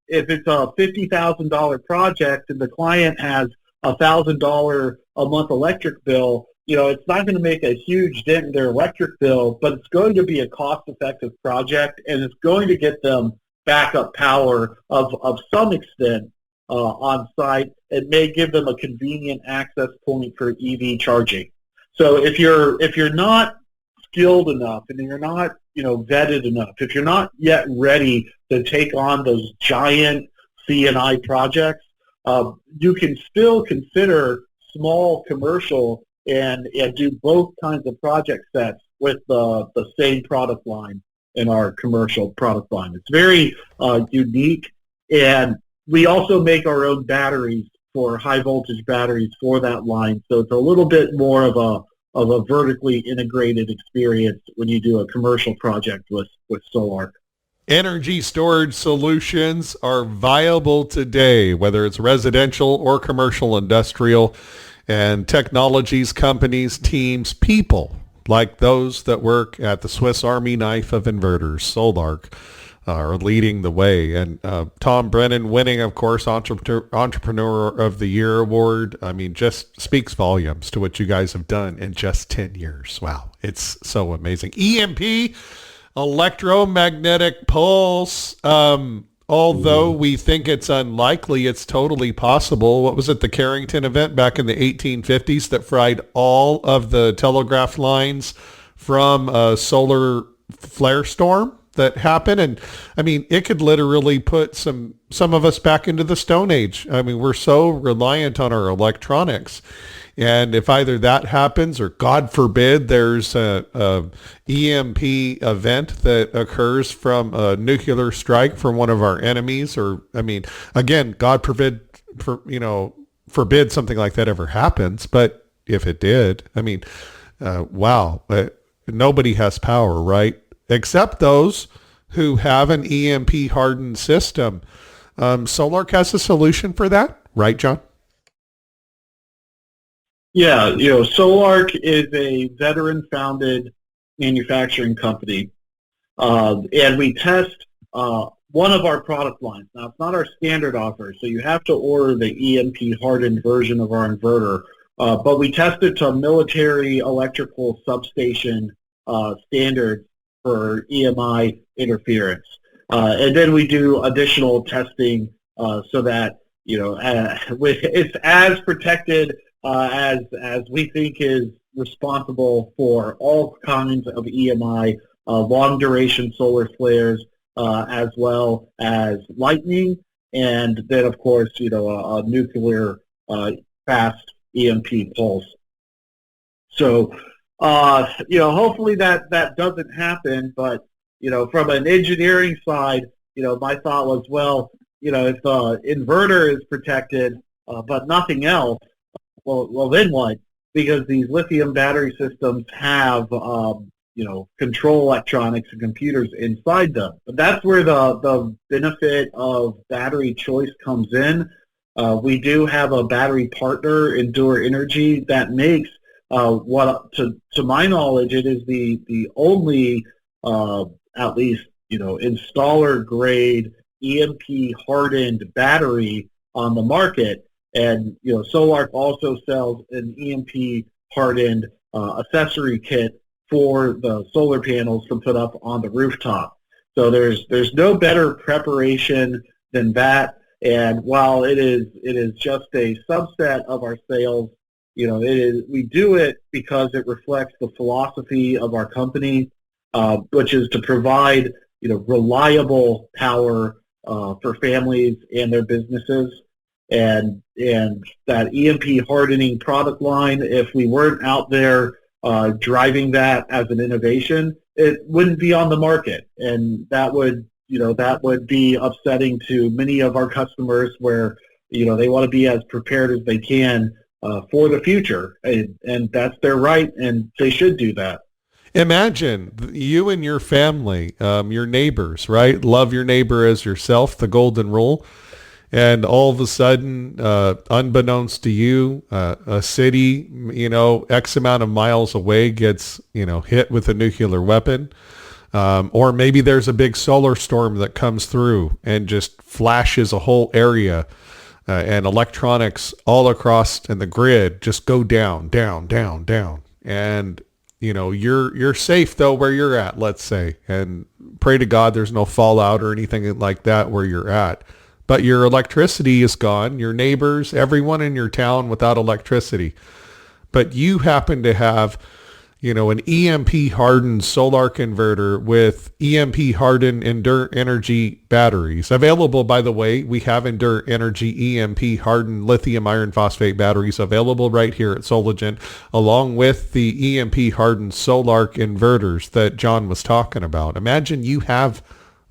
if it's a $50,000 project and the client has $1,000 a month electric bill, it's not going to make a huge dent in their electric bill, but it's going to be a cost-effective project, and it's going to get them backup power of some extent on site. It may give them a convenient access point for EV charging. So if you're not skilled enough and you're not vetted enough, if you're not yet ready to take on those giant C&I projects, you can still consider small commercial and do both kinds of project sets with the same product line in our commercial product line. It's very unique, and we also make our own batteries for high voltage batteries for that line. So it's a little bit more of a vertically integrated experience when you do a commercial project with Sol Ark. Energy storage solutions are viable today, whether it's residential or commercial, industrial, and technologies, companies, teams, people like those that work at the Swiss Army knife of inverters, Sol Ark, are leading the way. And Tom Brennan winning, of course, Entrepreneur of the Year award. I mean, just speaks volumes to what you guys have done in just 10 years. Wow. It's so amazing. EMP, electromagnetic pulse. Although we think it's unlikely, it's totally possible. What was it, the Carrington event back in the 1850s that fried all of the telegraph lines from a solar flare storm that happened? And I mean, it could literally put some of us back into the Stone Age. I mean, we're so reliant on our electronics. And if either that happens or, God forbid, there's a EMP event that occurs from a nuclear strike from one of our enemies, or, I mean, again, God forbid something like that ever happens. But if it did, I mean, wow, nobody has power, right? Except those who have an EMP hardened system. Sol Ark has a solution for that, right, John? Yeah, Sol Ark is a veteran-founded manufacturing company, and we test one of our product lines. Now, it's not our standard offer, so you have to order the EMP-hardened version of our inverter, but we test it to military electrical substation standards for EMI interference. And then we do additional testing so that, it's as protected as we think is responsible for all kinds of EMI, long-duration solar flares, as well as lightning, and then, of course, a nuclear fast EMP pulse. So, hopefully that doesn't happen, but, from an engineering side, my thought was, well, if the inverter is protected, but nothing else, well, then what? Because these lithium battery systems have, control electronics and computers inside them. But that's where the benefit of battery choice comes in. We do have a battery partner, Endure Energy, that makes to my knowledge, it is the only, at least, installer grade EMP hardened battery on the market. And, Sol Ark also sells an EMP hardened accessory kit for the solar panels to put up on the rooftop. So there's no better preparation than that. And while it is just a subset of our sales, we do it because it reflects the philosophy of our company, which is to provide, reliable power for families and their businesses. And that EMP hardening product line, if we weren't out there driving that as an innovation, it wouldn't be on the market. And that would be upsetting to many of our customers where, they want to be as prepared as they can for the future. And that's their right, and they should do that. Imagine you and your family, your neighbors, right? Love your neighbor as yourself, the golden rule. And all of a sudden, unbeknownst to you, a city, X amount of miles away gets, hit with a nuclear weapon. Or maybe there's a big solar storm that comes through and just flashes a whole area, and electronics all across and the grid just go down, down, down, down. And, you're safe though where you're at, let's say, and pray to God there's no fallout or anything like that where you're at. But your electricity is gone, your neighbors, everyone in your town without electricity. But you happen to have, an EMP hardened Sol Ark inverter with EMP hardened Endure Energy batteries. Available, by the way, we have Endure Energy EMP hardened lithium iron phosphate batteries available right here at Soligent, along with the EMP hardened Sol Ark inverters that John was talking about. Imagine you have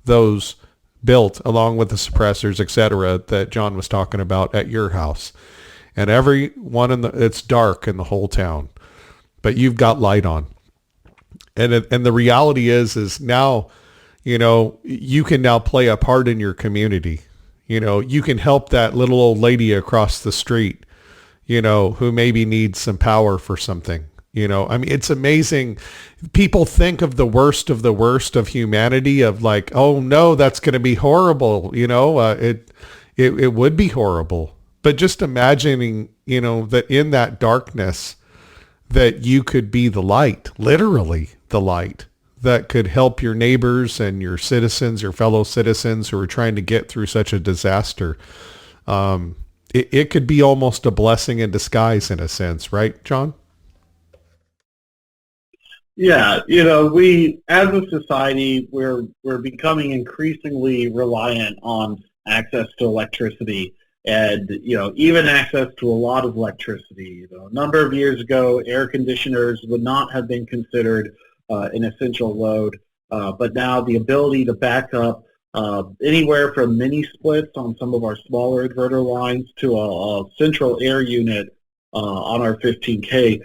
those built along with the suppressors, etc., that John was talking about at your house. And it's dark in the whole town, but you've got light on. And the reality is now, you can now play a part in your community. You can help that little old lady across the street, who maybe needs some power for something. It's amazing. People think of the worst of humanity, of like, oh no, that's going to be horrible. It would be horrible. But just imagining, that in that darkness, that you could be the light, literally the light, that could help your neighbors and your citizens, your fellow citizens who are trying to get through such a disaster. It could be almost a blessing in disguise in a sense, right, John? Yeah, we as a society, we're becoming increasingly reliant on access to electricity, and even access to a lot of electricity. A number of years ago, air conditioners would not have been considered an essential load, but now the ability to back up anywhere from mini splits on some of our smaller inverter lines to a central air unit on our 15K.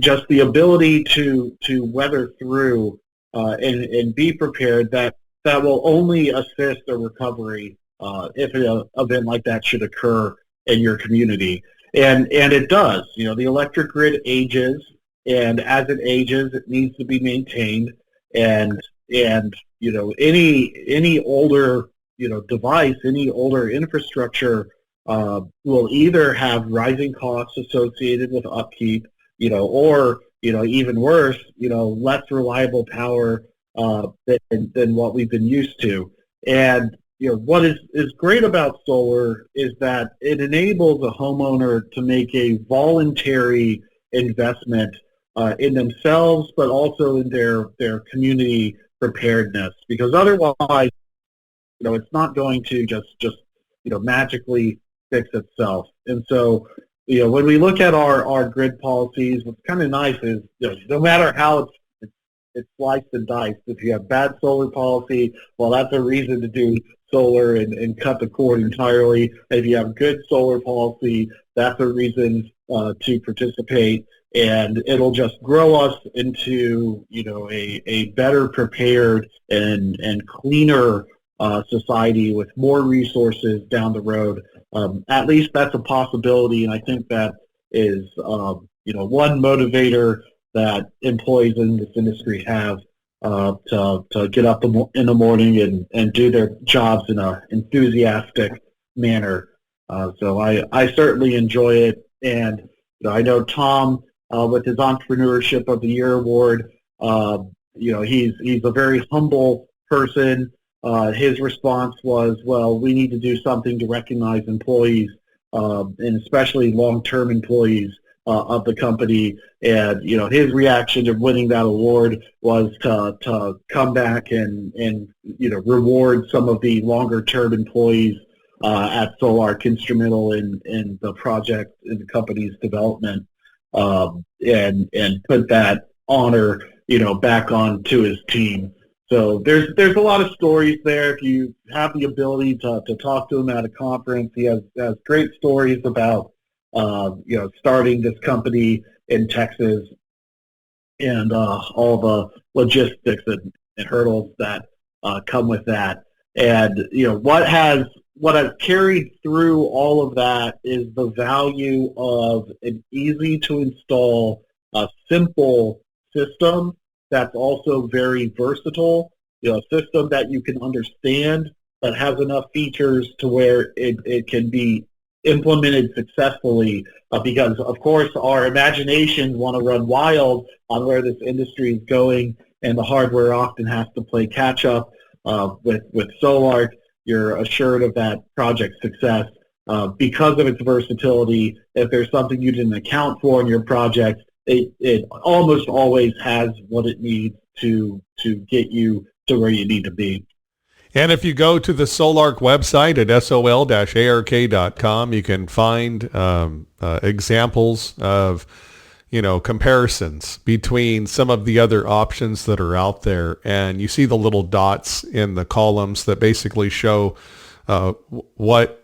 Just the ability to weather through and be prepared, that will only assist a recovery if an event like that should occur in your community. And it does. The electric grid ages, and as it ages, it needs to be maintained. And any older device, any older infrastructure will either have rising costs associated with upkeep, or even worse, less reliable power than what we've been used to. And what is great about solar is that it enables a homeowner to make a voluntary investment in themselves, but also in their community preparedness. Because otherwise, it's not going to just magically fix itself. And so, when we look at our grid policies, what's kind of nice is, no matter how it's sliced and diced. If you have bad solar policy, well, that's a reason to do solar and cut the cord entirely. If you have good solar policy, that's a reason to participate, and it'll just grow us into a better prepared and cleaner society with more resources down the road. At least that's a possibility, and I think that is one motivator that employees in this industry have to get up in the morning and do their jobs in an enthusiastic manner. So I certainly enjoy it, and I know Tom with his Entrepreneurship of the Year award. He's a very humble person. His response was, well, we need to do something to recognize employees, and especially long-term employees of the company. And, his reaction to winning that award was to come back and reward some of the longer-term employees at Sol Ark, instrumental in the project, in the company's development, and put that honor, back on to his team. So there's a lot of stories there. If you have the ability to talk to him at a conference, he has great stories about starting this company in Texas and all the logistics and hurdles that come with that. And what has what I've carried through all of that is the value of an easy to install, simple system that's also very versatile, a system that you can understand that has enough features to where it can be implemented successfully, because of course our imaginations want to run wild on where this industry is going, and the hardware often has to play catch up. With Sol Ark, you're assured of that project success because of its versatility. If there's something you didn't account for in your project, it almost always has what it needs to get you to where you need to be. And if you go to the Sol Ark website at sol-ark.com, you can find examples of, comparisons between some of the other options that are out there. And you see the little dots in the columns that basically show what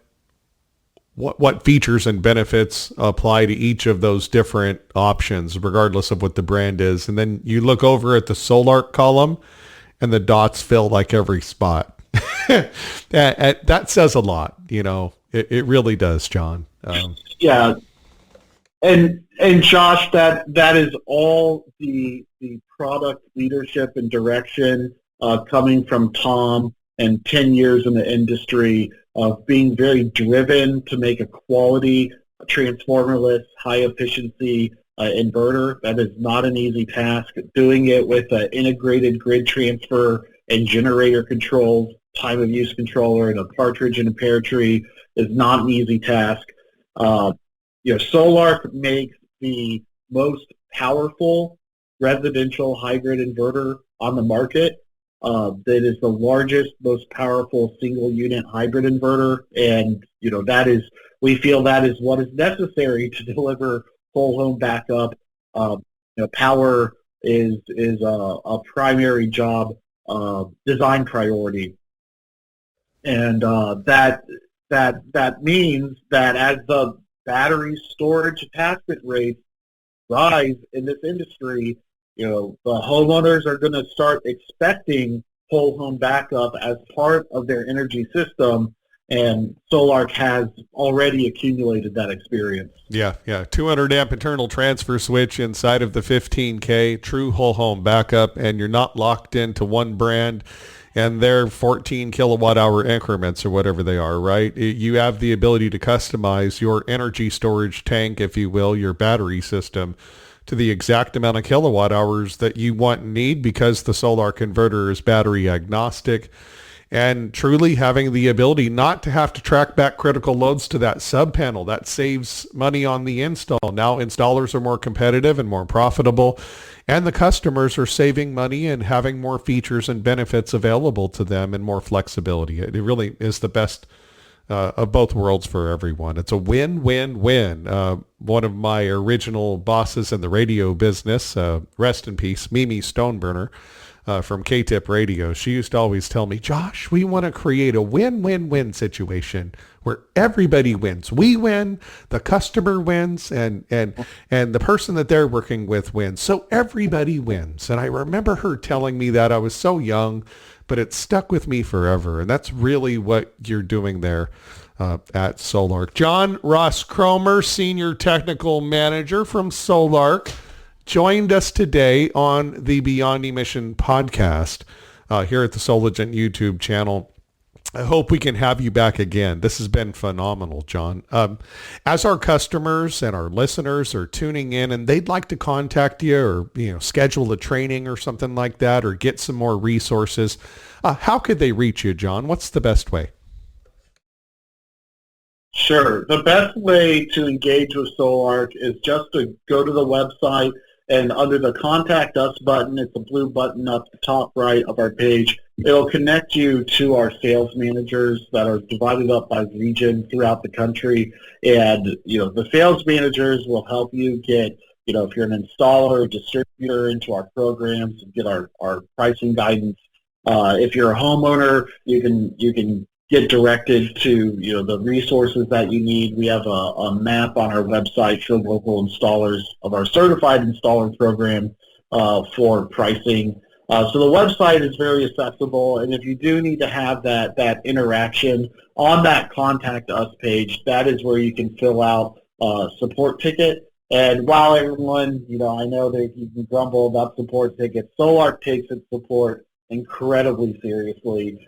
features and benefits apply to each of those different options, regardless of what the brand is. And then you look over at the Sol Ark column, and the dots fill like every spot. That says a lot, it really does, John. Yeah. And Josh, that is all the product leadership and direction coming from Tom and 10 years in the industry of being very driven to make a quality, transformerless, high efficiency inverter. That is not an easy task. Doing it with an integrated grid transfer and generator controls, time of use controller, and a cartridge and a pear tree is not an easy task. Sol Ark makes the most powerful residential hybrid inverter on the market. That is the largest, most powerful single unit hybrid inverter, and we feel that is what is necessary to deliver whole home backup. Power is a primary job design priority, and that means that as the battery storage attachment rates rise in this industry, the homeowners are going to start expecting whole home backup as part of their energy system, and Sol Ark has already accumulated that experience. Yeah. 200 amp internal transfer switch inside of the 15K, true whole home backup, and you're not locked into one brand and their 14 kilowatt hour increments or whatever they are, right? You have the ability to customize your energy storage tank, if you will, your battery system, to the exact amount of kilowatt hours that you want and need, because the Sol Ark converter is battery agnostic, and truly having the ability not to have to track back critical loads to that sub panel. That saves money on the install. Now installers are more competitive and more profitable, and the customers are saving money and having more features and benefits available to them and more flexibility. It really is the best of both worlds for everyone. It's a win-win-win. One of my original bosses in the radio business, rest in peace, Mimi Stoneburner, from K-Tip Radio, she used to always tell me, Josh, we want to create a win-win-win situation where everybody wins. We win, the customer wins, and the person that they're working with wins. So everybody wins. And I remember her telling me that. I was so young, but it stuck with me forever. And that's really what you're doing there at Sol Ark. John Ross Cromer, Senior Technical Manager from Sol Ark, joined us today on the Beyond Emission podcast here at the Soligent YouTube channel. I hope we can have you back again. This has been phenomenal, John. As our customers and our listeners are tuning in and they'd like to contact you or schedule a training or something like that, or get some more resources, how could they reach you, John? What's the best way? Sure. The best way to engage with Sol Ark is just to go to the website, and under the Contact Us button, it's a blue button up the top right of our page. It'll connect you to our sales managers that are divided up by region throughout the country. And, the sales managers will help you get, if you're an installer or distributor, into our programs and get our pricing guidance. If you're a homeowner, you can get directed to, the resources that you need. We have a map on our website showing local installers of our certified installer program for pricing. So the website is very accessible, and if you do need to have that interaction on that Contact Us page, that is where you can fill out a support ticket. And while everyone, I know that you can grumble about support tickets, Sol Ark takes its support incredibly seriously.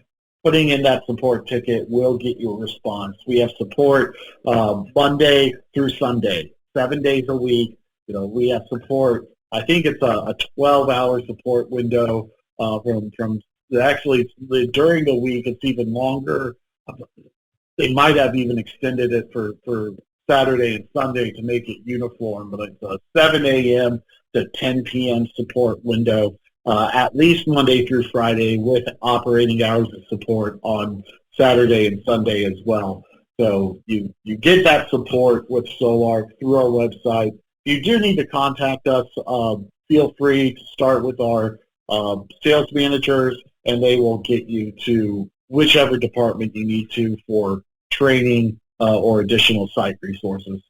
Putting in that support ticket will get you a response. We have support Monday through Sunday, 7 days a week. We have support. I think it's a 12-hour support window from actually during the week. It's even longer. They might have even extended it for Saturday and Sunday to make it uniform, but it's a 7 a.m. to 10 p.m. support window. At least Monday through Friday, with operating hours of support on Saturday and Sunday as well. So you get that support with Sol Ark through our website. If you do need to contact us, feel free to start with our sales managers, and they will get you to whichever department you need to for training or additional site resources.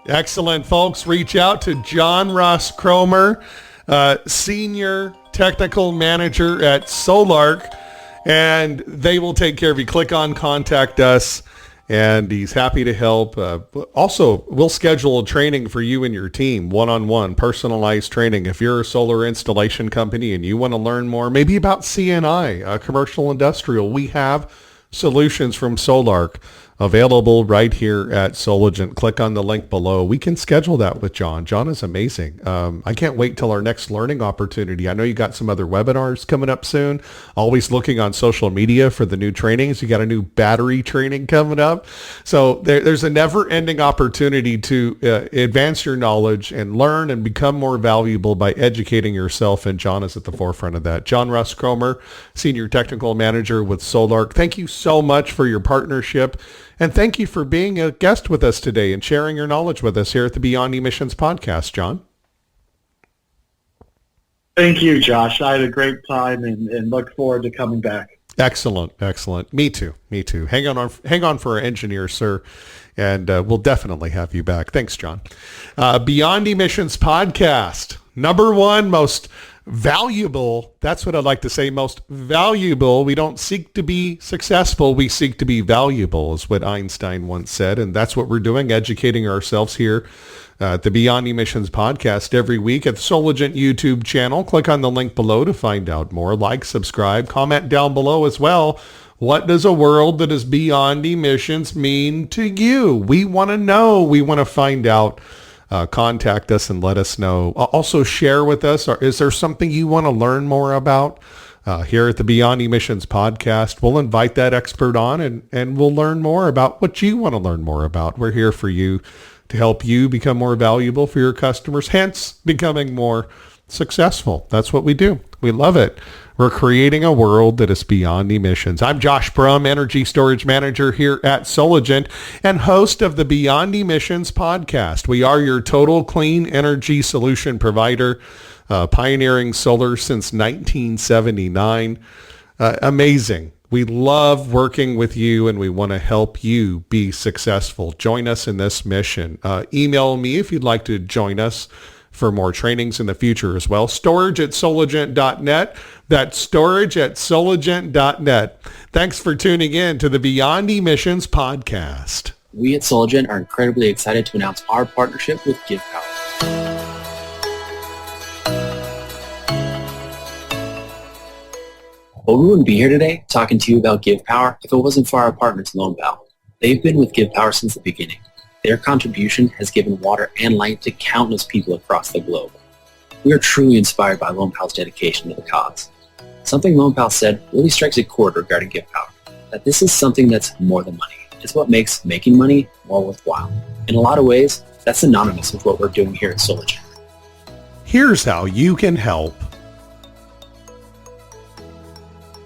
Excellent, folks. Reach out to John Ross Cromer, Senior Technical Manager at Sol Ark, and they will take care of you. Click on Contact Us, and he's happy to help. Also, we'll schedule a training for you and your team, one-on-one, personalized training. If you're a solar installation company and you want to learn more, maybe about CNI, commercial industrial, we have solutions from Sol Ark available right here at Soligent. Click on the link below. We can schedule that with John. John is amazing. I can't wait till our next learning opportunity. I know you got some other webinars coming up soon. Always looking on social media for the new trainings. You got a new battery training coming up. So there's a never-ending opportunity to advance your knowledge and learn and become more valuable by educating yourself, and John is at the forefront of that. John Ross Cromer, Senior Technical Manager with Sol Ark. Thank you so much for your partnership. And thank you for being a guest with us today and sharing your knowledge with us here at the Beyond Emissions podcast, John. Thank you, Josh. I had a great time and look forward to coming back. Excellent. Me too. Hang on for our engineer, sir. And we'll definitely have you back. Thanks, John. Beyond Emissions podcast, number one most valuable. That's what I'd like to say. Most valuable. We don't seek to be successful. We seek to be valuable, is what Einstein once said. And that's what we're doing, educating ourselves here at the Beyond Emissions podcast every week at the Soligent YouTube channel. Click on the link below to find out more. Like, subscribe, comment down below as well. What does a world that is beyond emissions mean to you? We want to know. We want to find out. Contact us and let us know. Also share with us. Is there something you want to learn more about? Here at the Beyond Emissions podcast, we'll invite that expert on and we'll learn more about what you want to learn more about. We're here for you to help you become more valuable for your customers, hence becoming more successful. That's what we do. We love it. We're creating a world that is beyond emissions. I'm Josh Brumm, Energy Storage Manager here at Soligent and host of the Beyond Emissions podcast. We are your total clean energy solution provider, pioneering solar since 1979. Amazing. We love working with you and we want to help you be successful. Join us in this mission. Email me if you'd like to join us for more trainings in the future as well. storage@soligent.net. That's storage@soligent.net. Thanks for tuning in to the Beyond Emissions podcast. We at Soligent are incredibly excited to announce our partnership with GivePower. Well, we wouldn't be here today talking to you about GivePower if it wasn't for our partners, LoanPal. They've been with GivePower since the beginning. Their contribution has given water and light to countless people across the globe. We are truly inspired by LoanPal's dedication to the cause. Something LoanPal said really strikes a chord regarding GivePower, that this is something that's more than money. It's what makes making money more worthwhile. In a lot of ways, that's synonymous with what we're doing here at Soligent. Here's how you can help.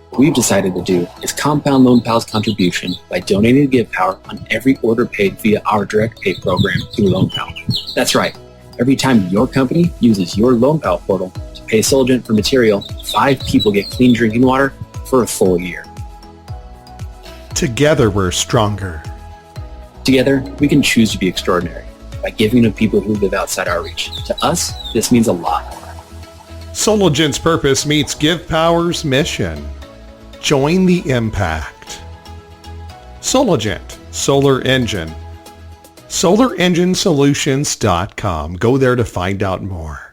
What we've decided to do is compound LoanPal's contribution by donating to GivePower on every order paid via our direct pay program through LoanPal. That's right. Every time your company uses your LoanPal portal to pay Soligent for material, 5 people get clean drinking water for a full year. Together we're stronger. Together, we can choose to be extraordinary by giving to people who live outside our reach. To us, this means a lot more. Soligent's purpose meets Give Power's mission. Join the impact. Soligent, Solar Engine. SolarEngineSolutions.com. Go there to find out more.